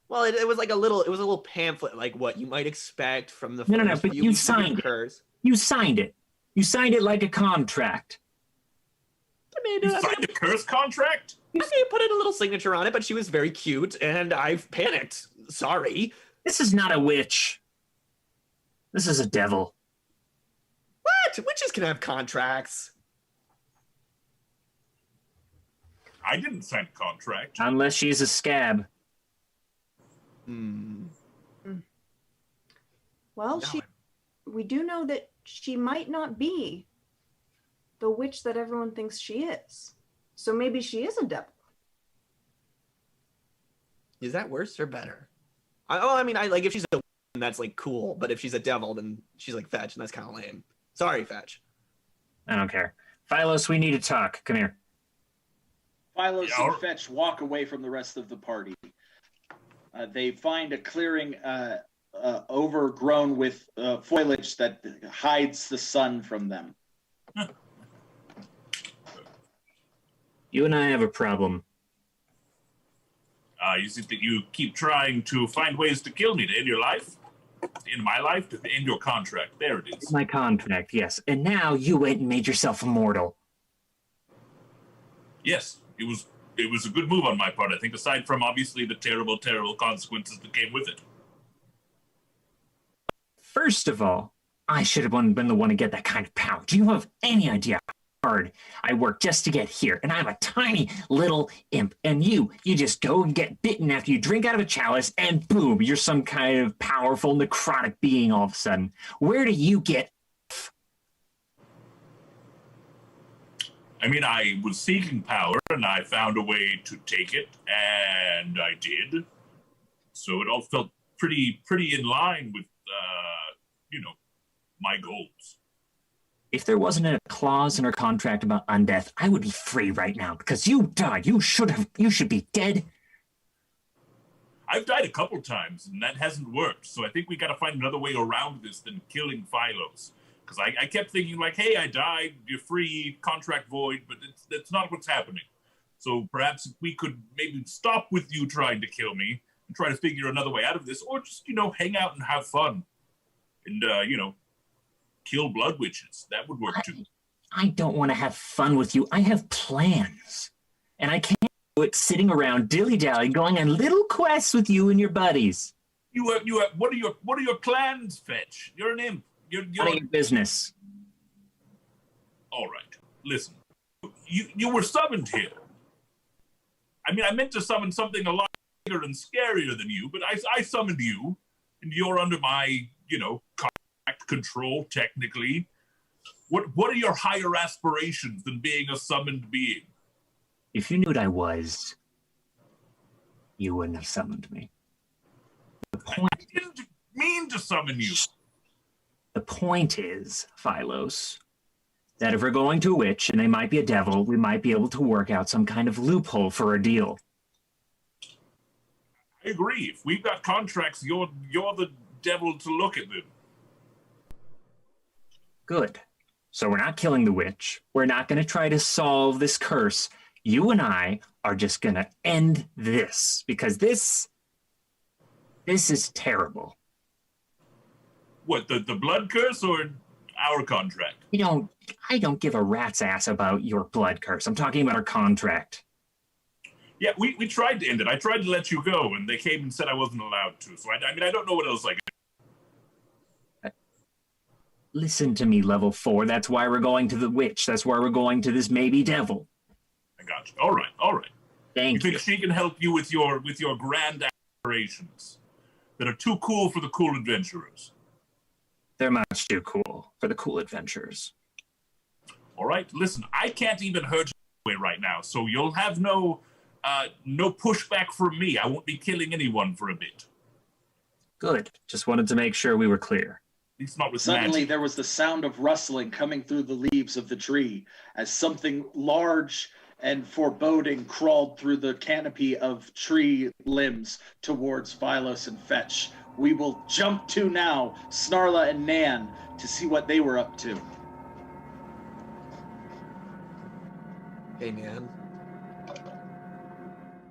Well, it was a little pamphlet, like what you might expect from the No, first but few you weeks of your signed it. curse. You signed it. You signed it like a contract. You signed a curse contract? I put in a little signature on it, but she was very cute, and I've panicked. Sorry. This is not a witch. This is a devil. What? Witches can have contracts. I didn't sign a contract. Unless she's a scab. well, No. we do know that she might not be the witch that everyone thinks she is. So maybe she is a devil. Is that worse or better? I mean, I like if she's a woman, that's like cool, but if she's a devil, then she's like Fetch, and that's kind of lame. Sorry, Fetch. I don't care. Philos, we need to talk. Come here. Philos and Fetch walk away from the rest of the party. They find a clearing overgrown with foliage that hides the sun from them. You and I have a problem. You see that you keep trying to find ways to kill me to end your life? In my life? To end your contract. There it is. My contract, yes. And now you went and made yourself immortal. Yes, it was a good move on my part, I think, aside from obviously the terrible, terrible consequences that came with it. First of all, I should have been the one to get that kind of power. Do you have any idea how hard I worked just to get here? And I'm a tiny little imp. And you just go and get bitten after you drink out of a chalice, and boom, you're some kind of powerful necrotic being all of a sudden. Where do you get? I mean, I was seeking power, and I found a way to take it, and I did. So it all felt pretty in line with, my goals. If there wasn't a clause in our contract about undeath, I would be free right now because you died. You should be dead. I've died a couple times, and that hasn't worked. So I think we got to find another way around this than killing Philos. Because I kept thinking, like, hey, I died, you're free, contract void, but that's not what's happening. So perhaps if we could maybe stop with you trying to kill me and try to figure another way out of this, or just, hang out and have fun. And, kill blood witches. That would work too. I don't want to have fun with you. I have plans. And I can't do it sitting around dilly-dally going on little quests with you and your buddies. What are your plans, Fetch? You're an imp. You're None of your business. All right. Listen. You were summoned here. I mean, I meant to summon something a lot bigger and scarier than you, but I summoned you, and you're under my, contract control, technically. What are your higher aspirations than being a summoned being? If you knew what I was, you wouldn't have summoned me. I didn't mean to summon you. The point is, Philos, that if we're going to a witch and they might be a devil, we might be able to work out some kind of loophole for a deal. I agree. If we've got contracts, you're the devil to look at them. Good. So we're not killing the witch. We're not going to try to solve this curse. You and I are just going to end this because this is terrible. What, the blood curse or our contract? I don't give a rat's ass about your blood curse. I'm talking about our contract. Yeah, we tried to end it. I tried to let you go, and they came and said I wasn't allowed to. So, I mean, I don't know what else I could do. Listen to me, level 4. That's why we're going to the witch. That's why we're going to this maybe devil. I got you. All right. Thank you. You think she can help you with your grand aspirations that are too cool for the cool adventurers? They're much too cool for the cool adventurers. All right, listen, I can't even hurt you right now, so you'll have no pushback from me. I won't be killing anyone for a bit. Good. Just wanted to make sure we were clear. At least not with Suddenly, magic. there was the sound of rustling coming through the leaves of the tree as something large and foreboding crawled through the canopy of tree limbs towards Philos and Fetch. We will jump to now Snarla and Nan to see what they were up to. Hey, Nan.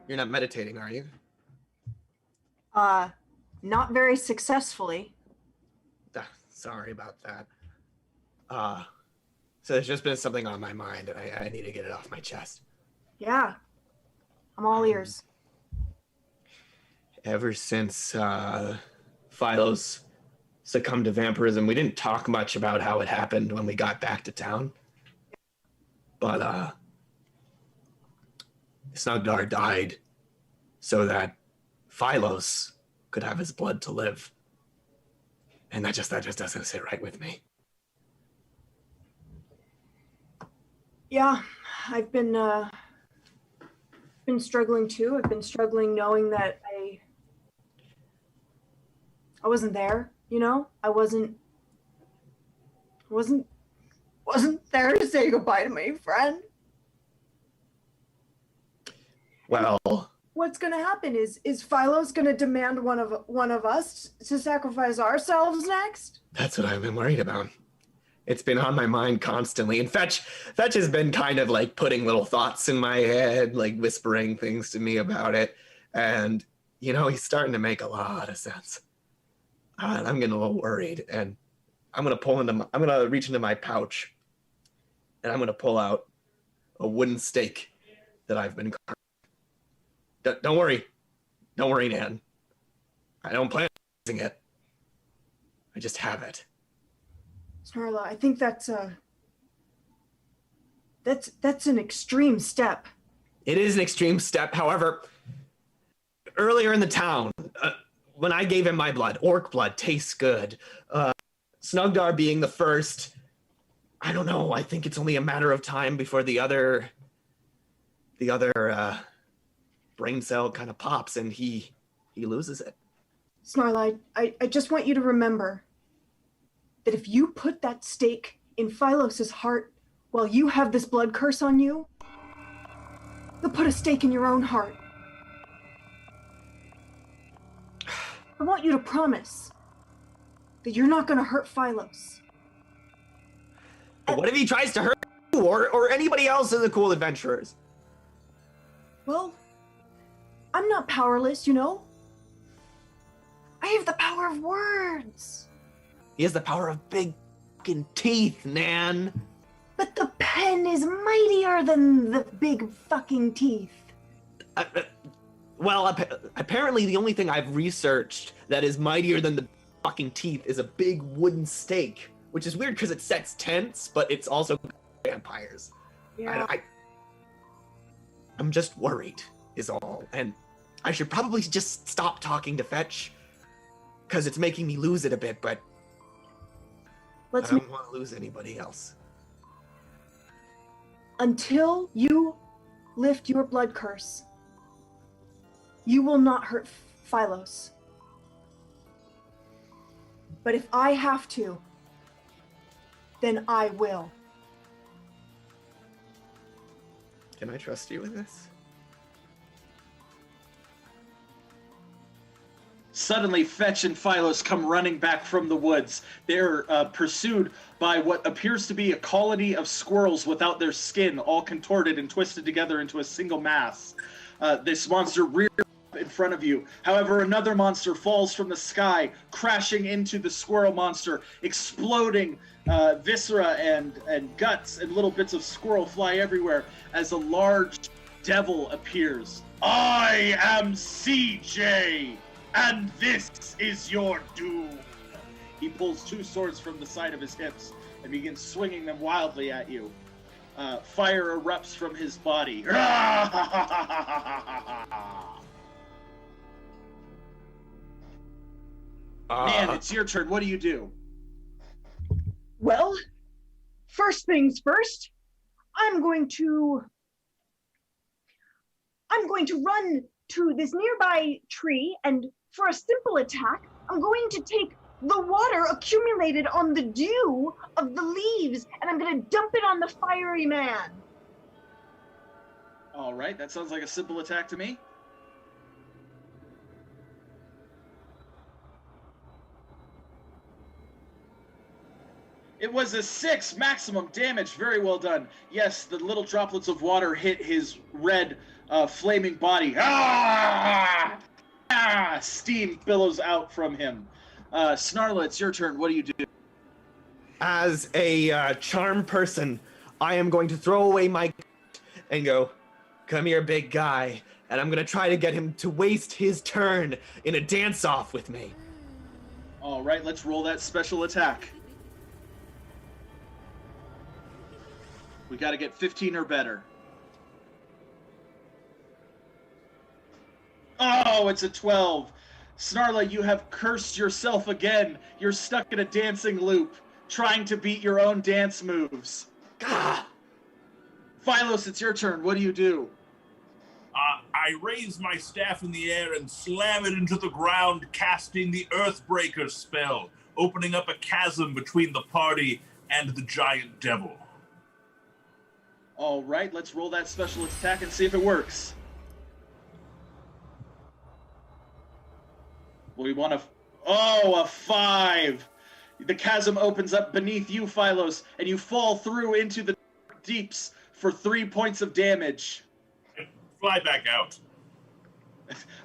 You're not meditating, are you? Not very successfully. Sorry about that. So there's just been something on my mind, and I need to get it off my chest. Yeah. I'm all ears. Ever since Philos succumbed to vampirism, we didn't talk much about how it happened when we got back to town. But Snugdar died so that Philos could have his blood to live. And that just doesn't sit right with me. Yeah, I've been struggling too. I've been struggling knowing that I wasn't there, you know? I wasn't there to say goodbye to my friend. Well, What's gonna happen is Philo's gonna demand one of us to sacrifice ourselves next? that's what I've been worried about. It's been on my mind constantly. And Fetch has been kind of like putting little thoughts in my head, like whispering things to me about it. And, he's starting to make a lot of sense. And I'm getting a little worried. And I'm going to reach into my pouch and I'm going to pull out a wooden stake that I've been carving. Don't worry. Don't worry, Nan. I don't plan on using it. I just have it. Snarla, I think that's an extreme step. It is an extreme step. However, earlier in the town, when I gave him my blood, orc blood tastes good. Snugdar being the first, I don't know. I think it's only a matter of time before the other brain cell kind of pops and he loses it. Snarla, I just want you to remember that if you put that stake in Philos's heart while you have this blood curse on you, you'll put a stake in your own heart. I want you to promise that you're not going to hurt Philos. But what if he tries to hurt you or anybody else in the cool adventurers? Well, I'm not powerless, you know? I have the power of words. He has the power of big fucking teeth, Nan. But the pen is mightier than the big fucking teeth. Apparently the only thing I've researched that is mightier than the fucking teeth is a big wooden stake, which is weird because it sets tents, but it's also vampires. Yeah. I'm just worried, is all. And I should probably just stop talking to Fetch, because it's making me lose it a bit, but I don't want to lose anybody else. Until you lift your blood curse, you will not hurt Philos. But if I have to, then I will. Can I trust you with this? Suddenly, Fetch and Philos come running back from the woods. They're pursued by what appears to be a colony of squirrels without their skin, all contorted and twisted together into a single mass. This monster rears up in front of you. However, another monster falls from the sky, crashing into the squirrel monster, exploding viscera and guts, and little bits of squirrel fly everywhere as a large devil appears. I am CJ! And this is your doom. He pulls two swords from the side of his hips and begins swinging them wildly at you. Fire erupts from his body. Man, it's your turn. What do you do? Well, first things first, I'm going to run to this nearby tree, and for a simple attack, I'm going to take the water accumulated on the dew of the leaves, and I'm going to dump it on the fiery man. All right, that sounds like a simple attack to me. It was a 6 maximum damage. Very well done. Yes, the little droplets of water hit his red, flaming body. Ah! Ah! Steam billows out from him. Snarla, it's your turn. What do you do? As a charm person, I am going to throw away my and go, come here, big guy. And I'm going to try to get him to waste his turn in a dance-off with me. All right, let's roll that special attack. We got to get 15 or better. Oh, it's a 12. Snarla, you have cursed yourself again. You're stuck in a dancing loop, trying to beat your own dance moves. Ah! Phylos, it's your turn. What do you do? I raise my staff in the air and slam it into the ground, casting the Earthbreaker spell, opening up a chasm between the party and the giant devil. All right, let's roll that special attack and see if it works. We want to... Oh, a 5! The chasm opens up beneath you, Phylos, and you fall through into the deeps for 3 points of damage. Fly back out.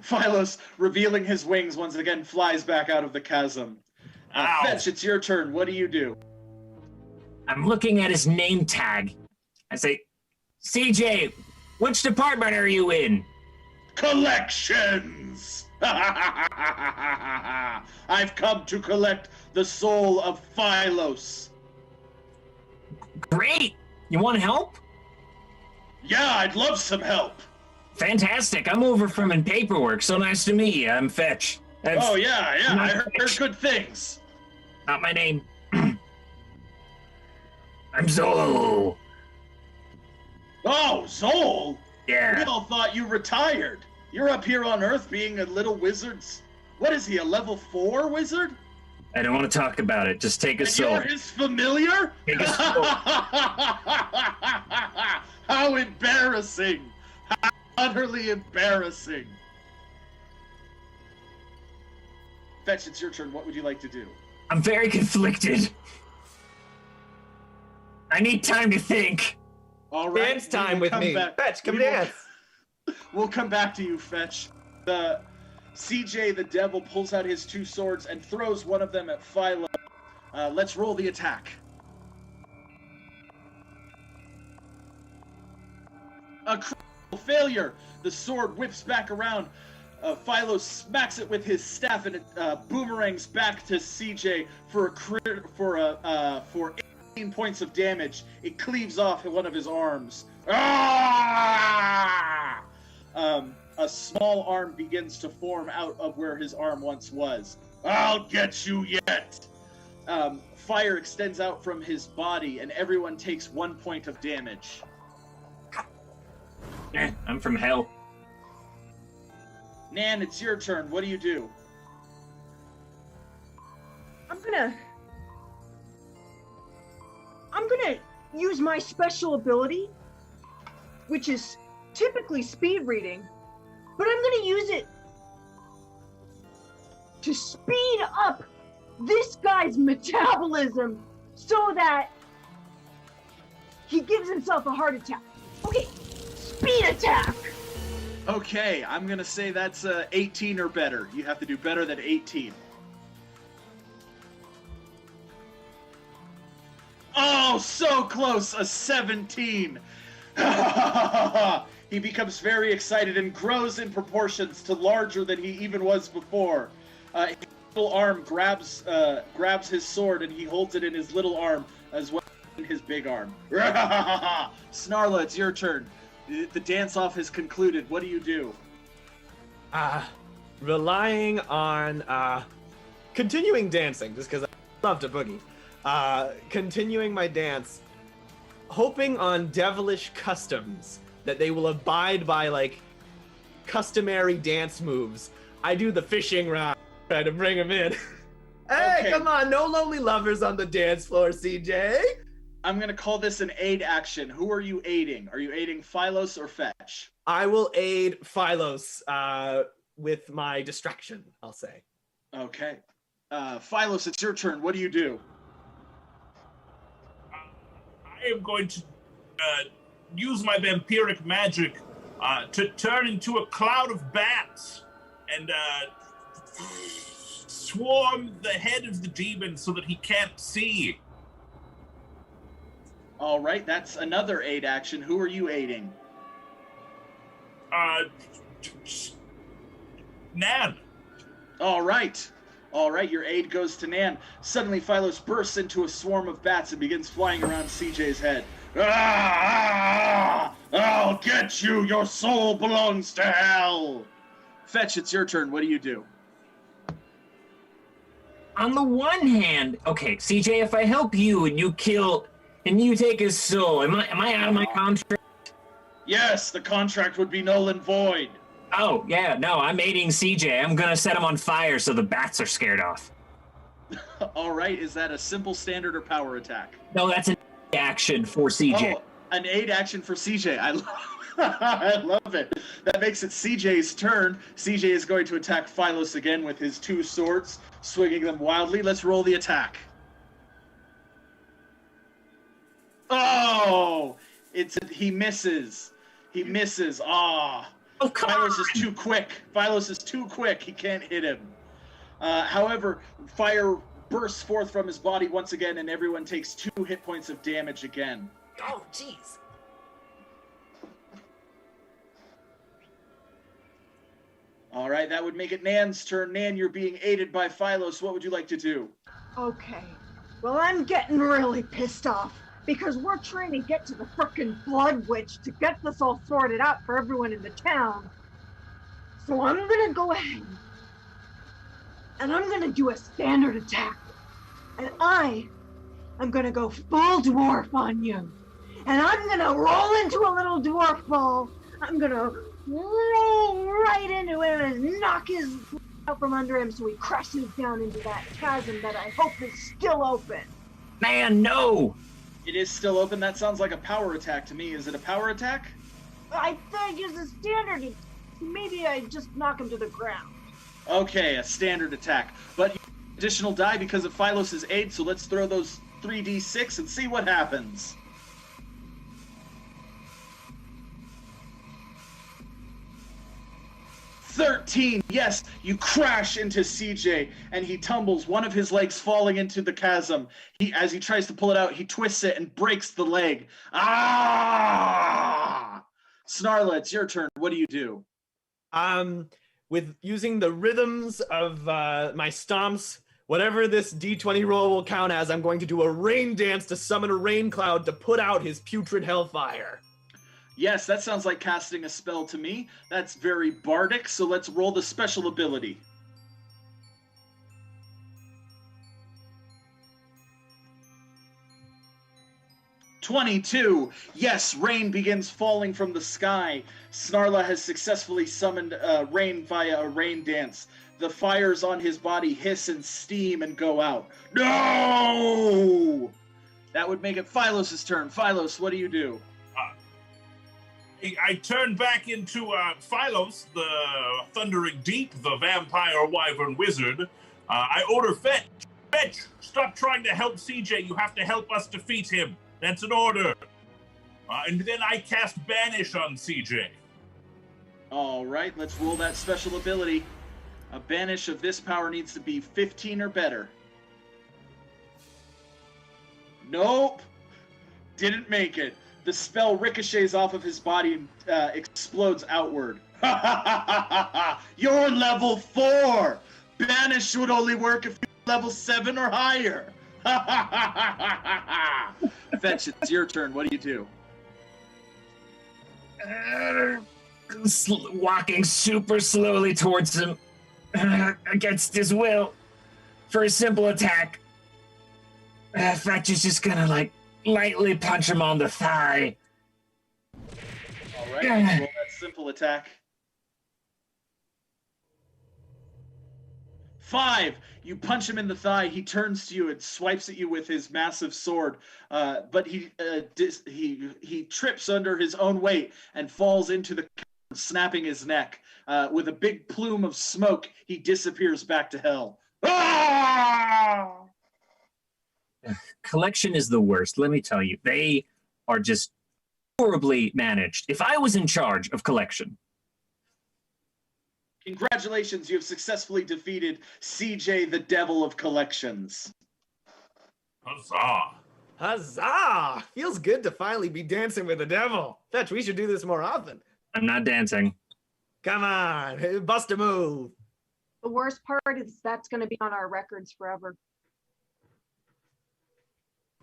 Phylos, revealing his wings once again, flies back out of the chasm. Fetch, it's your turn. What do you do? I'm looking at his name tag. I say, CJ, which department are you in? Collections! I've come to collect the soul of Phylos. Great! You want help? Yeah, I'd love some help. Fantastic. I'm over from in paperwork. So nice to meet you. I'm Fetch. Oh, yeah, I heard Fetch. good things. Not my name. I'm Zol. Oh, Zol? Yeah. We all thought you retired. You're up here on Earth being a little wizard. What is he, a level 4 wizard? I don't want to talk about it. Just take a And soul. you're his familiar? Take a soul. How embarrassing. How utterly embarrassing. Fetch, it's your turn. What would you like to do? I'm very conflicted. I need time to think. All right. Dance time with me. Fetch, come We will- dance. We'll come back to you, Fetch. The CJ, the devil, pulls out his 2 swords and throws one of them at Philo. Let's roll the attack. A critical failure. The sword whips back around. Philo smacks it with his staff, and it boomerangs back to CJ for 18 points of damage. It cleaves off one of his arms. Ah! A small arm begins to form out of where his arm once was. I'll get you yet! Fire extends out from his body, and everyone takes 1 point of damage. I'm from hell. Nan, it's your turn. What do you do? I'm gonna use my special ability, which is typically speed reading, but I'm gonna use it to speed up this guy's metabolism so that he gives himself a heart attack. Okay, speed attack! Okay, I'm gonna say that's 18 or better. You have to do better than 18. Oh, so close! A 17! He becomes very excited and grows in proportions to larger than he even was before. His little arm grabs his sword, and he holds it in his little arm as well as in his big arm. Snarla, it's your turn. The dance-off has concluded. What do you do? Relying on continuing dancing, just because I love to boogie. Continuing my dance, hoping on devilish customs that they will abide by like customary dance moves. I do the fishing rod, try to bring them in. Hey, Okay. come on, no lonely lovers on the dance floor, CJ. I'm going to call this an aid action. Who are you aiding? Are you aiding Phylos or Fetch? I will aid Phylos with my distraction, I'll say. Okay. Phylos, it's your turn. What do you do? I am going to use my vampiric magic to turn into a cloud of bats and swarm the head of the demon so that he can't see. All right, that's another aid action. Who are you aiding? Nan. All right. All right, your aid goes to Nan. Suddenly, Phylos bursts into a swarm of bats and begins flying around CJ's head. Ah! I'll get you! Your soul belongs to hell! Fetch, it's your turn. What do you do? On the one hand, okay, CJ, if I help you and you kill and you take his soul, am I out of my contract? Yes, the contract would be null and void. Oh, yeah, no, I'm aiding CJ. I'm gonna set him on fire so the bats are scared off. All right, is that a simple, standard, or power attack? No, that's an action for CJ. Oh, an aid action for CJ. I love it. That makes it CJ's turn. CJ is going to attack Phylos again with his two swords, swinging them wildly. Let's roll the attack. Oh, he misses. He misses. Ah. Oh, come Phylos on! is too quick. Phylos is too quick. He can't hit him. However, fire bursts forth from his body once again, and everyone takes 2 hit points of damage again. Oh, jeez. All right, that would make it Nan's turn. Nan, you're being aided by Phylos. What would you like to do? Okay. Well, I'm getting really pissed off because we're trying to get to the frickin' Blood Witch to get this all sorted out for everyone in the town. So I'm gonna go ahead and I'm gonna do a standard attack. And I'm gonna go full dwarf on you. And I'm gonna roll into a little dwarf ball. I'm gonna roll right into him and knock his out from under him so he crashes down into that chasm that I hope is still open. Man, no! It is still open. That sounds like a power attack to me. Is it a power attack? I think it's a standard. Maybe I just knock him to the ground. Okay, a standard attack. But you get additional die because of Phylos' aid, so let's throw those 3d6 and see what happens. "13, yes, you crash into CJ, and he tumbles, one of his legs falling into the chasm. As he tries to pull it out, he twists it and breaks the leg. Ah! Snarla, it's your turn. What do you do? With using the rhythms of my stomps, whatever this d20 roll will count as, I'm going to do a rain dance to summon a rain cloud to put out his putrid hellfire. Yes, that sounds like casting a spell to me. That's very bardic, so let's roll the special ability. "22. Yes, rain begins falling from the sky. Snarla has successfully summoned rain via a rain dance. The fires on his body hiss and steam and go out. No! That would make it Phylos' turn. Phylos, what do you do? I turn back into Phylos, the Thundering Deep, the Vampire Wyvern Wizard. I order Fetch. Fetch, stop trying to help CJ. You have to help us defeat him. That's an order. And then I cast Banish on CJ. All right, let's roll that special ability. A banish of this power needs to be 15 or better. Nope. Didn't make it. The spell ricochets off of his body and explodes outward. You're level 4! Banish would only work if you're level 7 or higher. Fetch, it's your turn. What do you do? Walking super slowly towards him against his will for a simple attack. Fetch is just gonna lightly punch him on the thigh. All right, let's roll that simple attack. 5. You punch him in the thigh. He turns to you and swipes at you with his massive sword, but he trips under his own weight and falls into the cavern, snapping his neck. With a big plume of smoke, he disappears back to hell. Ah! Collection is the worst, let me tell you. They are just horribly managed. If I was in charge of Collection. Congratulations, you have successfully defeated CJ, the Devil of Collections. Huzzah! Huzzah! Feels good to finally be dancing with the devil. Fetch, we should do this more often. I'm not dancing. Come on, bust a move. The worst part is that's going to be on our records forever.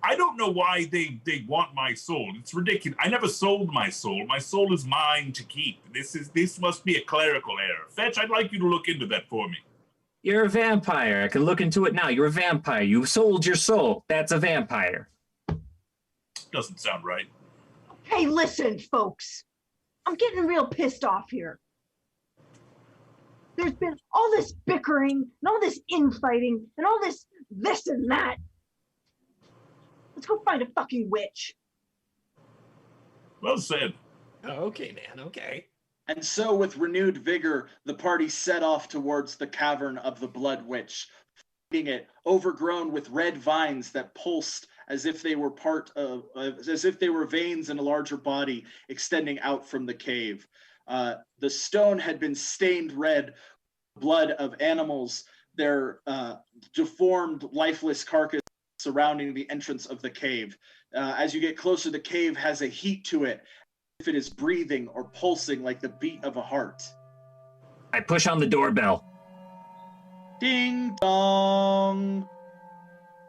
I don't know why they want my soul. It's ridiculous. I never sold my soul. My soul is mine to keep. This must be a clerical error. Fetch, I'd like you to look into that for me. You're a vampire. I can look into it now. You're a vampire. You sold your soul. That's a vampire. Doesn't sound right. Hey, listen, folks. I'm getting real pissed off here. There's been all this bickering and all this infighting and all this and that. Let's go find a fucking witch. Well said. Okay, man, okay. And so, with renewed vigor, the party set off towards the cavern of the Blood Witch, finding it overgrown with red vines that pulsed as if they were veins in a larger body extending out from the cave. The stone had been stained red with blood of animals, their deformed, lifeless carcass surrounding the entrance of the cave. As you get closer, the cave has a heat to it, if it is breathing or pulsing like the beat of a heart. I push on the doorbell. Ding dong!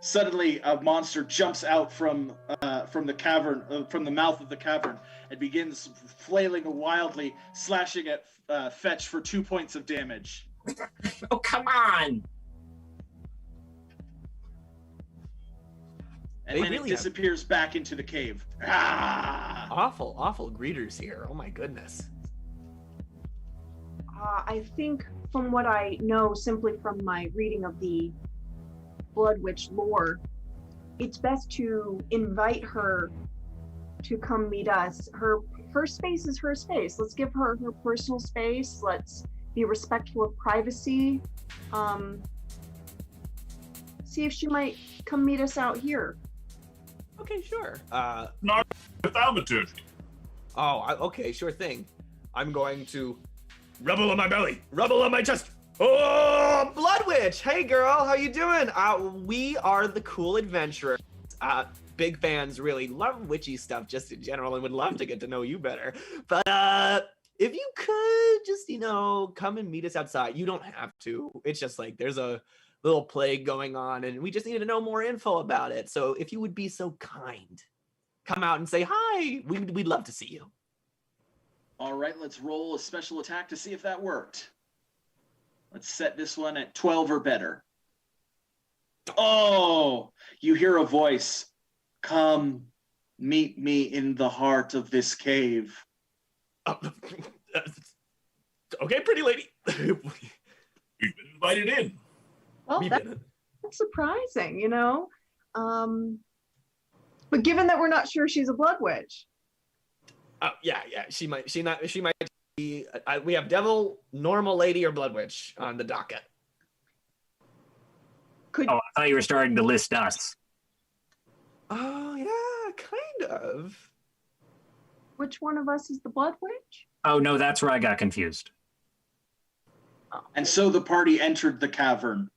Suddenly, a monster jumps out from the cavern, from the mouth of the cavern, and begins flailing wildly, slashing at Fetch for 2 points of damage. Oh, come on! And then it disappears back into the cave. Ah! Awful greeters here. Oh my goodness. I think from what I know simply from my reading of the Blood Witch lore, it's best to invite her to come meet us. Her space is her space. Let's give her her personal space. Let's be respectful of privacy. See if she might come meet us out here. Okay, sure. Not with thaumaturgy. Okay, sure thing. I'm going to rubble on my belly, rubble on my chest. Oh, Blood Witch! Hey, girl, how you doing? We are the Cool Adventurers. Big fans, really love witchy stuff just in general, and would love to get to know you better. But if you could just, come and meet us outside. You don't have to. It's just like there's a little plague going on, and we just needed to know more info about it. So if you would be so kind, come out and say hi. We'd love to see you. All right, let's roll a special attack to see if that worked. Let's set this one at 12 or better. Oh, you hear a voice. Come, meet me in the heart of this cave. Okay, pretty lady. We've been invited in. Well, that's surprising, But given that we're not sure she's a Blood Witch. Yeah. She might be. We have devil, normal lady, or Blood Witch on the docket. I thought you were starting to list us. Oh yeah, kind of. Which one of us is the Blood Witch? Oh no, that's where I got confused. And so the party entered the cavern.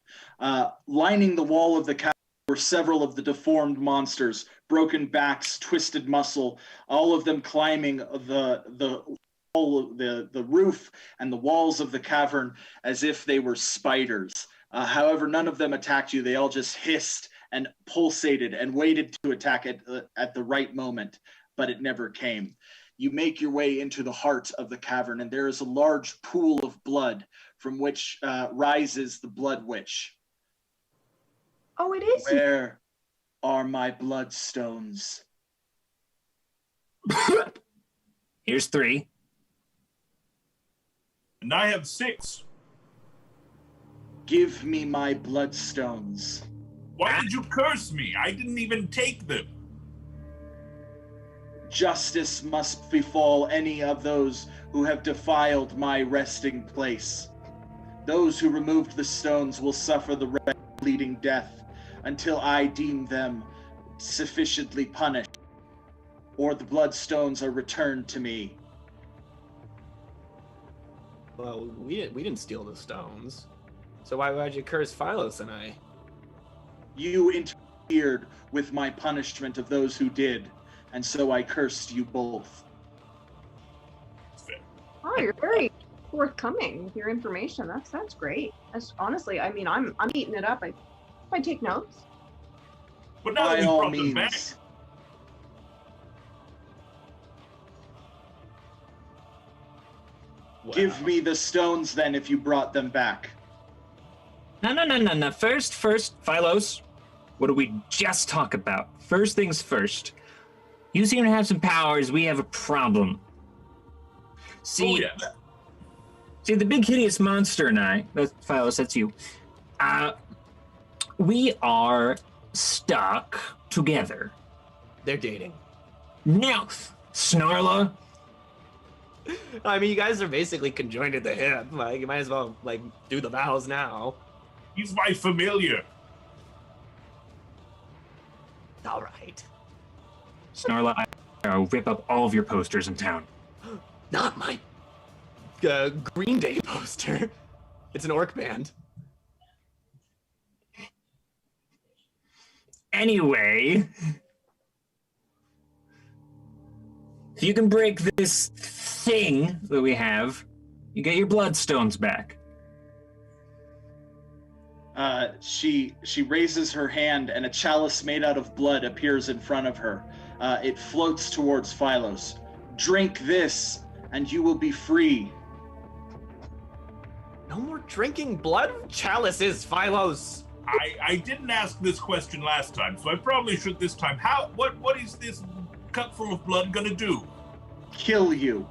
Lining the wall of the cavern were several of the deformed monsters, broken backs, twisted muscle, all of them climbing the roof and the walls of the cavern as if they were spiders. However, none of them attacked you. They all just hissed and pulsated and waited to attack at the right moment, but it never came. You make your way into the heart of the cavern, and there is a large pool of blood from which rises the Blood Witch. Oh, it is. Where are my bloodstones? Here's 3. And I have 6. Give me my bloodstones. Why did you curse me? I didn't even take them. Justice must befall any of those who have defiled my resting place. Those who removed the stones will suffer the red bleeding death until I deem them sufficiently punished, or the bloodstones are returned to me. Well, we didn't steal the stones. So why'd you curse Phylos and I? You interfered with my punishment of those who did, and so I cursed you both. Oh, you're very forthcoming with your information. That's great. That's honestly, I'm eating it up. I take notes. But now By that we all brought them back, means. Wow. Give me the stones then if you brought them back. No. First, Phylos, what did we just talk about? First things first. You seem to have some powers. We have a problem. See, Oh, yeah. see, the big hideous monster and I, Philos, that's you, we are stuck together. They're dating. Now, Snarla, I mean, you guys are basically conjoined at the hip. Like, you might as well, like, do the vows now. He's my familiar. All right. Snarla, I'll rip up all of your posters in town. Not my Green Day poster. It's an orc band. Anyway, if you can break this thing that we have, you get your bloodstones back. She raises her hand, and a chalice made out of blood appears in front of her. It floats towards Philos. Drink this, and you will be free. No more drinking blood chalices, Philos. I didn't ask this question last time, so I probably should this time. What is this cup full of blood gonna do? Kill you.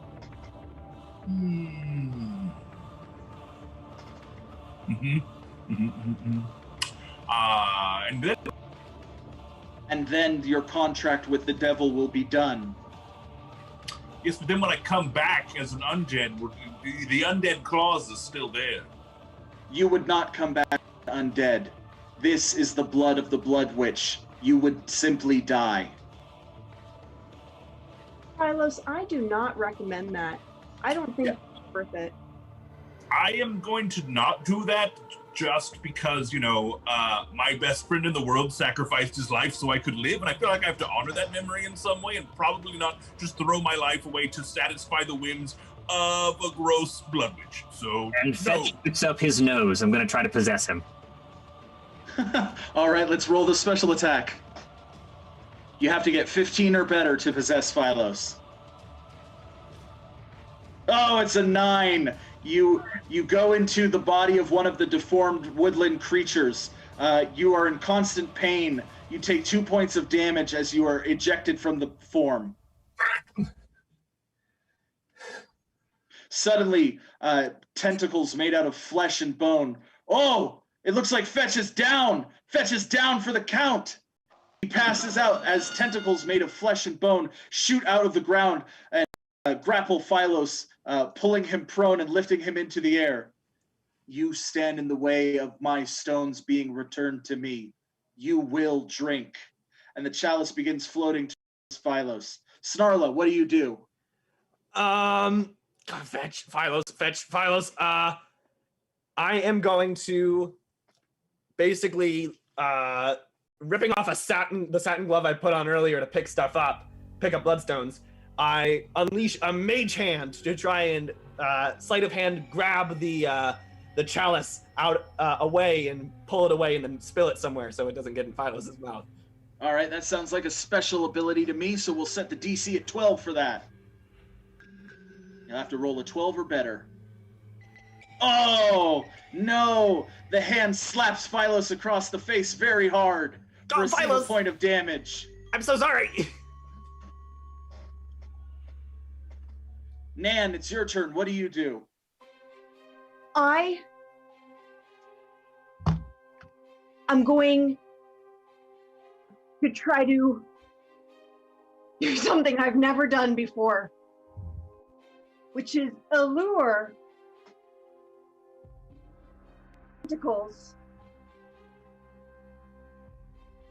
And then your contract with the devil will be done. Yes, but then when I come back as an undead, the undead clause is still there. You would not come back undead. This is the blood of the Blood Witch. You would simply die. Philos, I do not recommend that. I don't think it's worth it. I am going to not do that just because, my best friend in the world sacrificed his life so I could live, and I feel like I have to honor that memory in some way and probably not just throw my life away to satisfy the whims of a gross blood witch. So, And Fetch shoots up his nose. I'm going to try to possess him. All right, let's roll the special attack. You have to get 15 or better to possess Philos. Oh, it's a 9. You go into the body of one of the deformed woodland creatures. You are in constant pain. You take 2 points of damage as you are ejected from the form. Suddenly, tentacles made out of flesh and bone. Oh, it looks like Fetch is down. Fetch is down for the count. He passes out as tentacles made of flesh and bone shoot out of the ground and grapple Philos, pulling him prone and lifting him into the air. You stand in the way of my stones being returned to me. You will drink. And the chalice begins floating towards Philos. Snarla, what do you do? Fetch, Philos. I am going to basically ripping off the satin glove I put on earlier to pick up bloodstones. I unleash a mage hand to try and sleight of hand grab the chalice out away and pull it away and then spill it somewhere so it doesn't get in Philos' mouth. All right, that sounds like a special ability to me, so we'll set the DC at 12 for that. You'll have to roll a 12 or better. Oh, no! The hand slaps Philos across the face very hard for a single point of damage. I'm so sorry! Nan, it's your turn. What do you do? I'm going to try to do something I've never done before, which is allure tentacles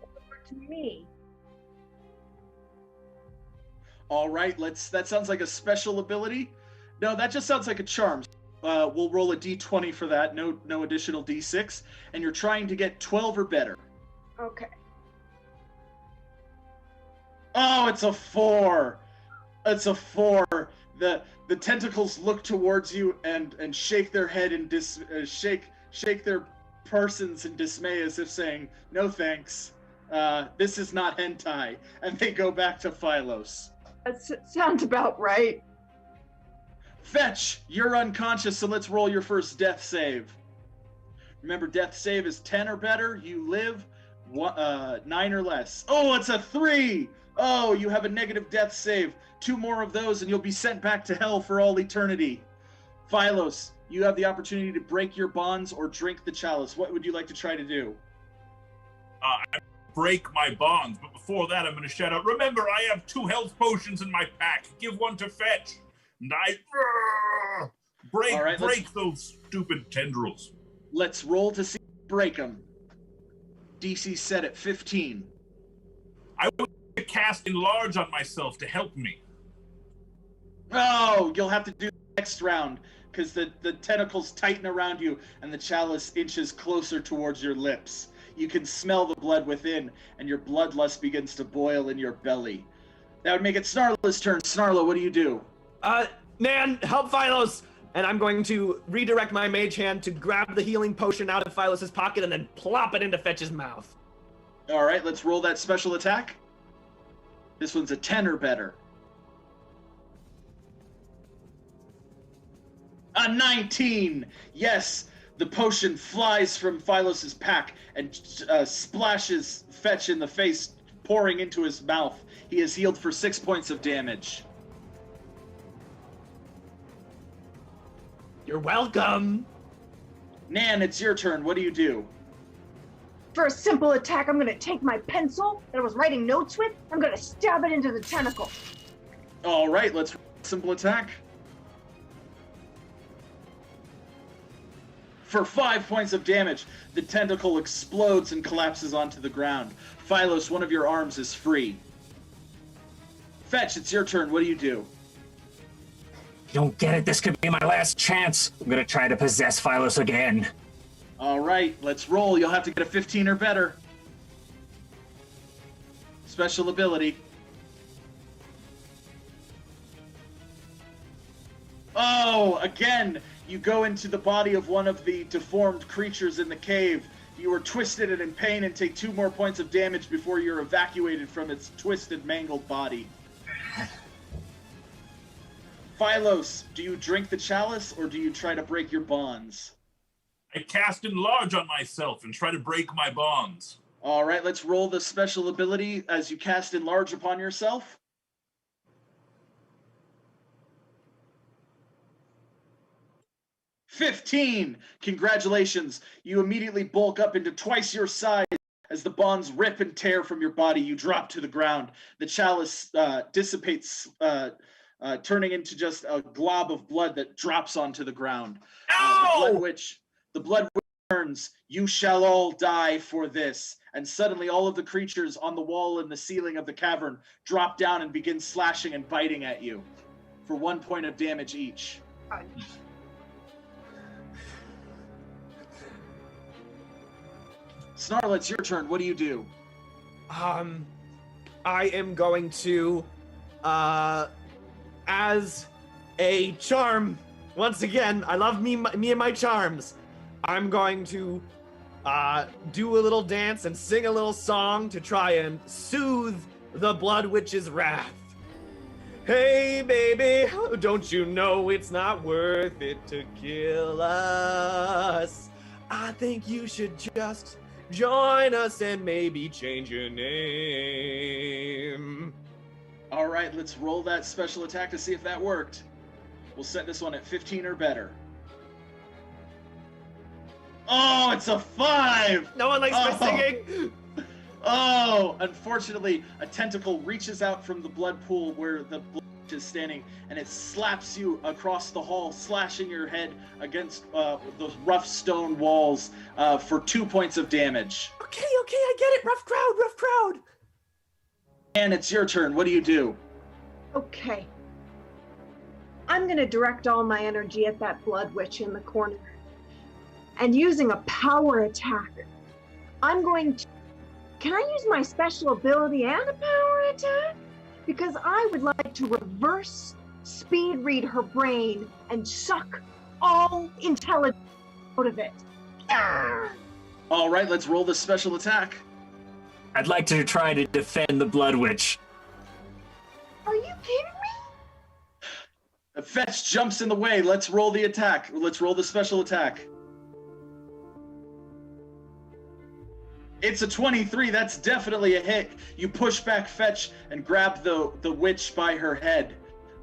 over to me. All right, that sounds like a special ability. No, that just sounds like a charm. We'll roll a d20 for that. No additional d6. And you're trying to get 12 or better. Okay. Oh, it's a 4. It's a 4. The tentacles look towards you and shake their head and shake their persons in dismay as if saying, "No thanks. This is not hentai." And they go back to Philos. That sounds about right. Fetch, you're unconscious, so let's roll your first death save. Remember, death save is 10 or better. You live 9 or less. Oh, it's a 3. Oh, you have a negative death save. 2 more of those and you'll be sent back to hell for all eternity. Phylos, you have the opportunity to break your bonds or drink the chalice. What would you like to try to do? I break my bonds, but before that I'm going to shout out, remember, I have 2 health potions in my pack. Give one to Fetch. And I break those stupid tendrils. Let's roll to see break them. DC set at 15. I want to cast enlarge on myself to help me. Oh, you'll have to do the next round because the tentacles tighten around you and the chalice inches closer towards your lips. You can smell the blood within and your bloodlust begins to boil in your belly. That would make it Snarla's turn. Snarla, what do you do? Nan, help Phylos! And I'm going to redirect my mage hand to grab the healing potion out of Phylos's pocket and then plop it into Fetch's mouth. All right, let's roll that special attack. This one's a 10 or better. A 19! Yes, the potion flies from Phylos's pack and splashes Fetch in the face, pouring into his mouth. He is healed for 6 points of damage. You're welcome. Nan, it's your turn. What do you do? For a simple attack, I'm gonna take my pencil that I was writing notes with, I'm gonna stab it into the tentacle. All right, let's roll a simple attack. For 5 points of damage, the tentacle explodes and collapses onto the ground. Phylos, one of your arms is free. Fetch, it's your turn. What do you do? You don't get it. This could be my last chance. I'm going to try to possess Phylos again. All right, let's roll. You'll have to get a 15 or better. Special ability. Oh, again, you go into the body of one of the deformed creatures in the cave. You are twisted and in pain and take 2 more points of damage before you're evacuated from its twisted, mangled body. Phylos, do you drink the chalice or do you try to break your bonds? I cast enlarge on myself and try to break my bonds. All right, let's roll the special ability as you cast enlarge upon yourself. $15! Congratulations! You immediately bulk up into twice your size. As the bonds rip and tear from your body, you drop to the ground. The chalice dissipates, turning into just a glob of blood that drops onto the ground. The blood witch turns, "You shall all die for this." And suddenly all of the creatures on the wall and the ceiling of the cavern drop down and begin slashing and biting at you for 1 point of damage each. Snarla, it's your turn. What do you do? I am going to, as a charm, once again, I love me and my charms. I'm going to do a little dance and sing a little song to try and soothe the Blood Witch's wrath. Hey, baby, don't you know it's not worth it to kill us? I think you should just join us and maybe change your name. All right, let's roll that special attack to see if that worked. We'll set this one at 15 or better. Oh, it's a 5! No one likes my singing! Oh, unfortunately, a tentacle reaches out from the blood pool where the blood is standing, and it slaps you across the hall, slashing your head against those rough stone walls for 2 points of damage. Okay, I get it. Rough crowd. And it's your turn. What do you do? Okay. I'm gonna direct all my energy at that blood witch in the corner. And using a power attack, I'm going to... Can I use my special ability and a power attack? Because I would like to reverse speed read her brain and suck all intelligence out of it. All right, let's roll this special attack. I'd like to try to defend the Blood Witch. Are you kidding me? Fetch jumps in the way. Let's roll the attack. Let's roll the special attack. It's a 23. That's definitely a hit. You push back Fetch and grab the witch by her head,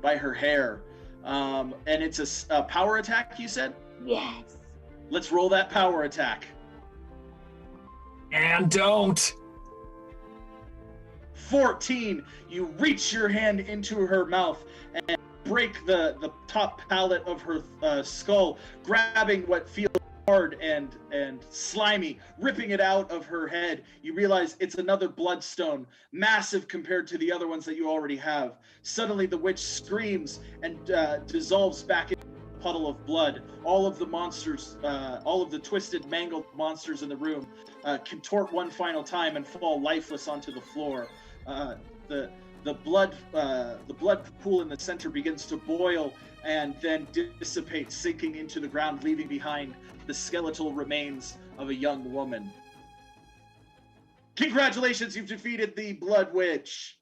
by her hair. And it's a power attack, you said? Yes. Let's roll that power attack. And don't. 14. You reach your hand into her mouth and break the top palate of her skull, grabbing what feels hard and slimy, ripping it out of her head. You realize it's another bloodstone, massive compared to the other ones that you already have. Suddenly the witch screams and dissolves back into a puddle of blood. All of the monsters, all of the twisted, mangled monsters in the room contort one final time and fall lifeless onto the floor. The blood pool in the center begins to boil and then dissipate, sinking into the ground, leaving behind the skeletal remains of a young woman. Congratulations, you've defeated the Blood Witch.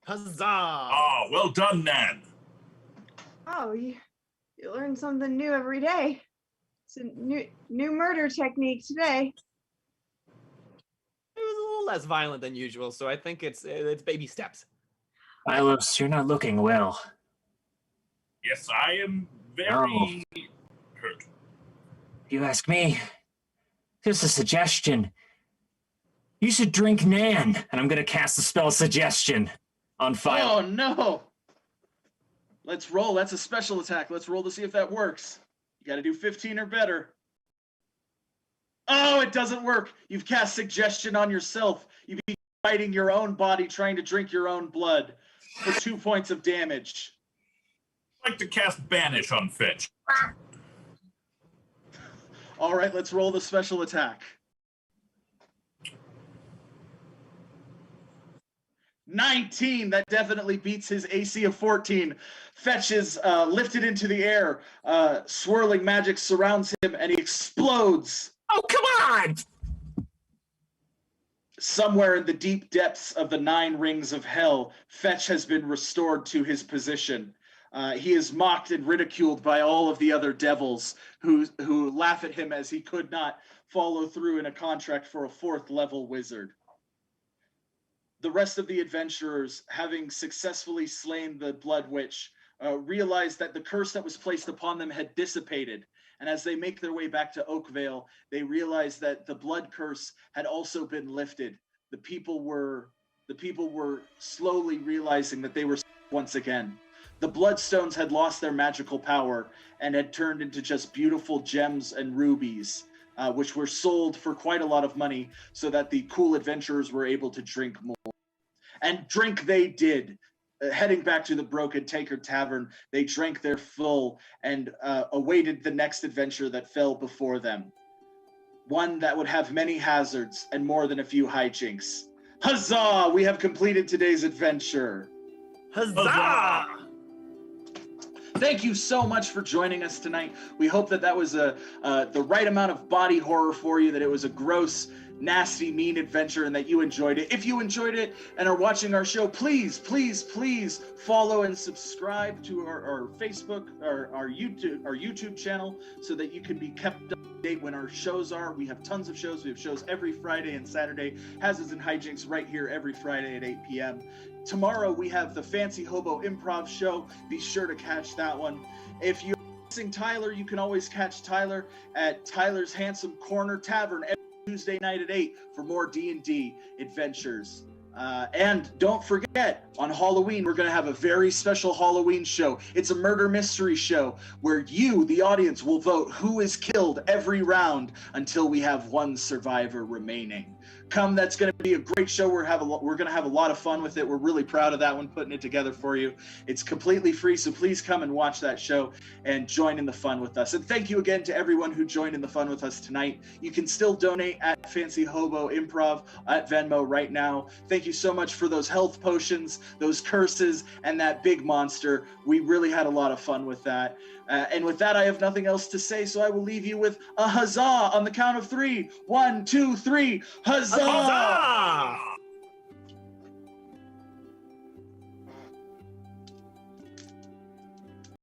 Huzzah! Oh, well done, Nan. Oh, you learn something new every day. It's a new murder technique today. It was a little less violent than usual, so I think it's baby steps. Milos, you're not looking well. Yes, I am very hurt. If you ask me, just a suggestion. You should drink Nan, and I'm going to cast the spell Suggestion on fire. Oh, no. Let's roll. That's a special attack. Let's roll to see if that works. You got to do 15 or better. Oh, it doesn't work. You've cast Suggestion on yourself. You've been fighting your own body, trying to drink your own blood for 2 points of damage. I'd like to cast Banish on Fetch. All right, let's roll the special attack. 19, that definitely beats his AC of 14. Fetch is lifted into the air. Swirling magic surrounds him, and he explodes. Oh, come on! Somewhere in the deep depths of the 9 rings of hell, Fetch has been restored to his position. He is mocked and ridiculed by all of the other devils who laugh at him as he could not follow through in a contract for a 4th level wizard. The rest of the adventurers, having successfully slain the Blood Witch, realized that the curse that was placed upon them had dissipated. And as they make their way back to Oakvale, they realize that the blood curse had also been lifted. The people were slowly realizing that they were once again. The bloodstones had lost their magical power and had turned into just beautiful gems and rubies, which were sold for quite a lot of money so that the cool adventurers were able to drink more. And drink they did. Heading back to the Broken Taker Tavern, they drank their full and awaited the next adventure that fell before them. One that would have many hazards and more than a few hijinks. Huzzah! We have completed today's adventure. Huzzah! Thank you so much for joining us tonight. We hope that was the right amount of body horror for you, that it was a gross, nasty, mean adventure, and that you enjoyed it. If you enjoyed it and are watching our show, please follow and subscribe to our Facebook or our YouTube channel so that you can be kept up to date when our shows are. We have tons of shows. We have shows every Friday and Saturday. Hazards and Hijinks right here every Friday at 8 p.m. Tomorrow we have the Fancy Hobo Improv Show. Be sure to catch that one. If you're missing Tyler, you can always catch Tyler at Tyler's Handsome Corner Tavern every Tuesday night at 8 for more D&D adventures. And don't forget, on Halloween, we're going to have a very special Halloween show. It's a murder mystery show where you, the audience, will vote who is killed every round until we have one survivor remaining. Come, that's going to be a great show. We're going to have a lot of fun with it. We're really proud of that one, putting it together for you. It's completely free, so please come and watch that show and join in the fun with us. And thank you again to everyone who joined in the fun with us tonight. You can still donate at Fancy Hobo Improv at Venmo right now. Thank you so much for those health potions, those curses, and that big monster. We really had a lot of fun with that. And with that, I have nothing else to say, so I will leave you with a huzzah on the count of 3. 1, 2, 3. Huzzah! Huzzah!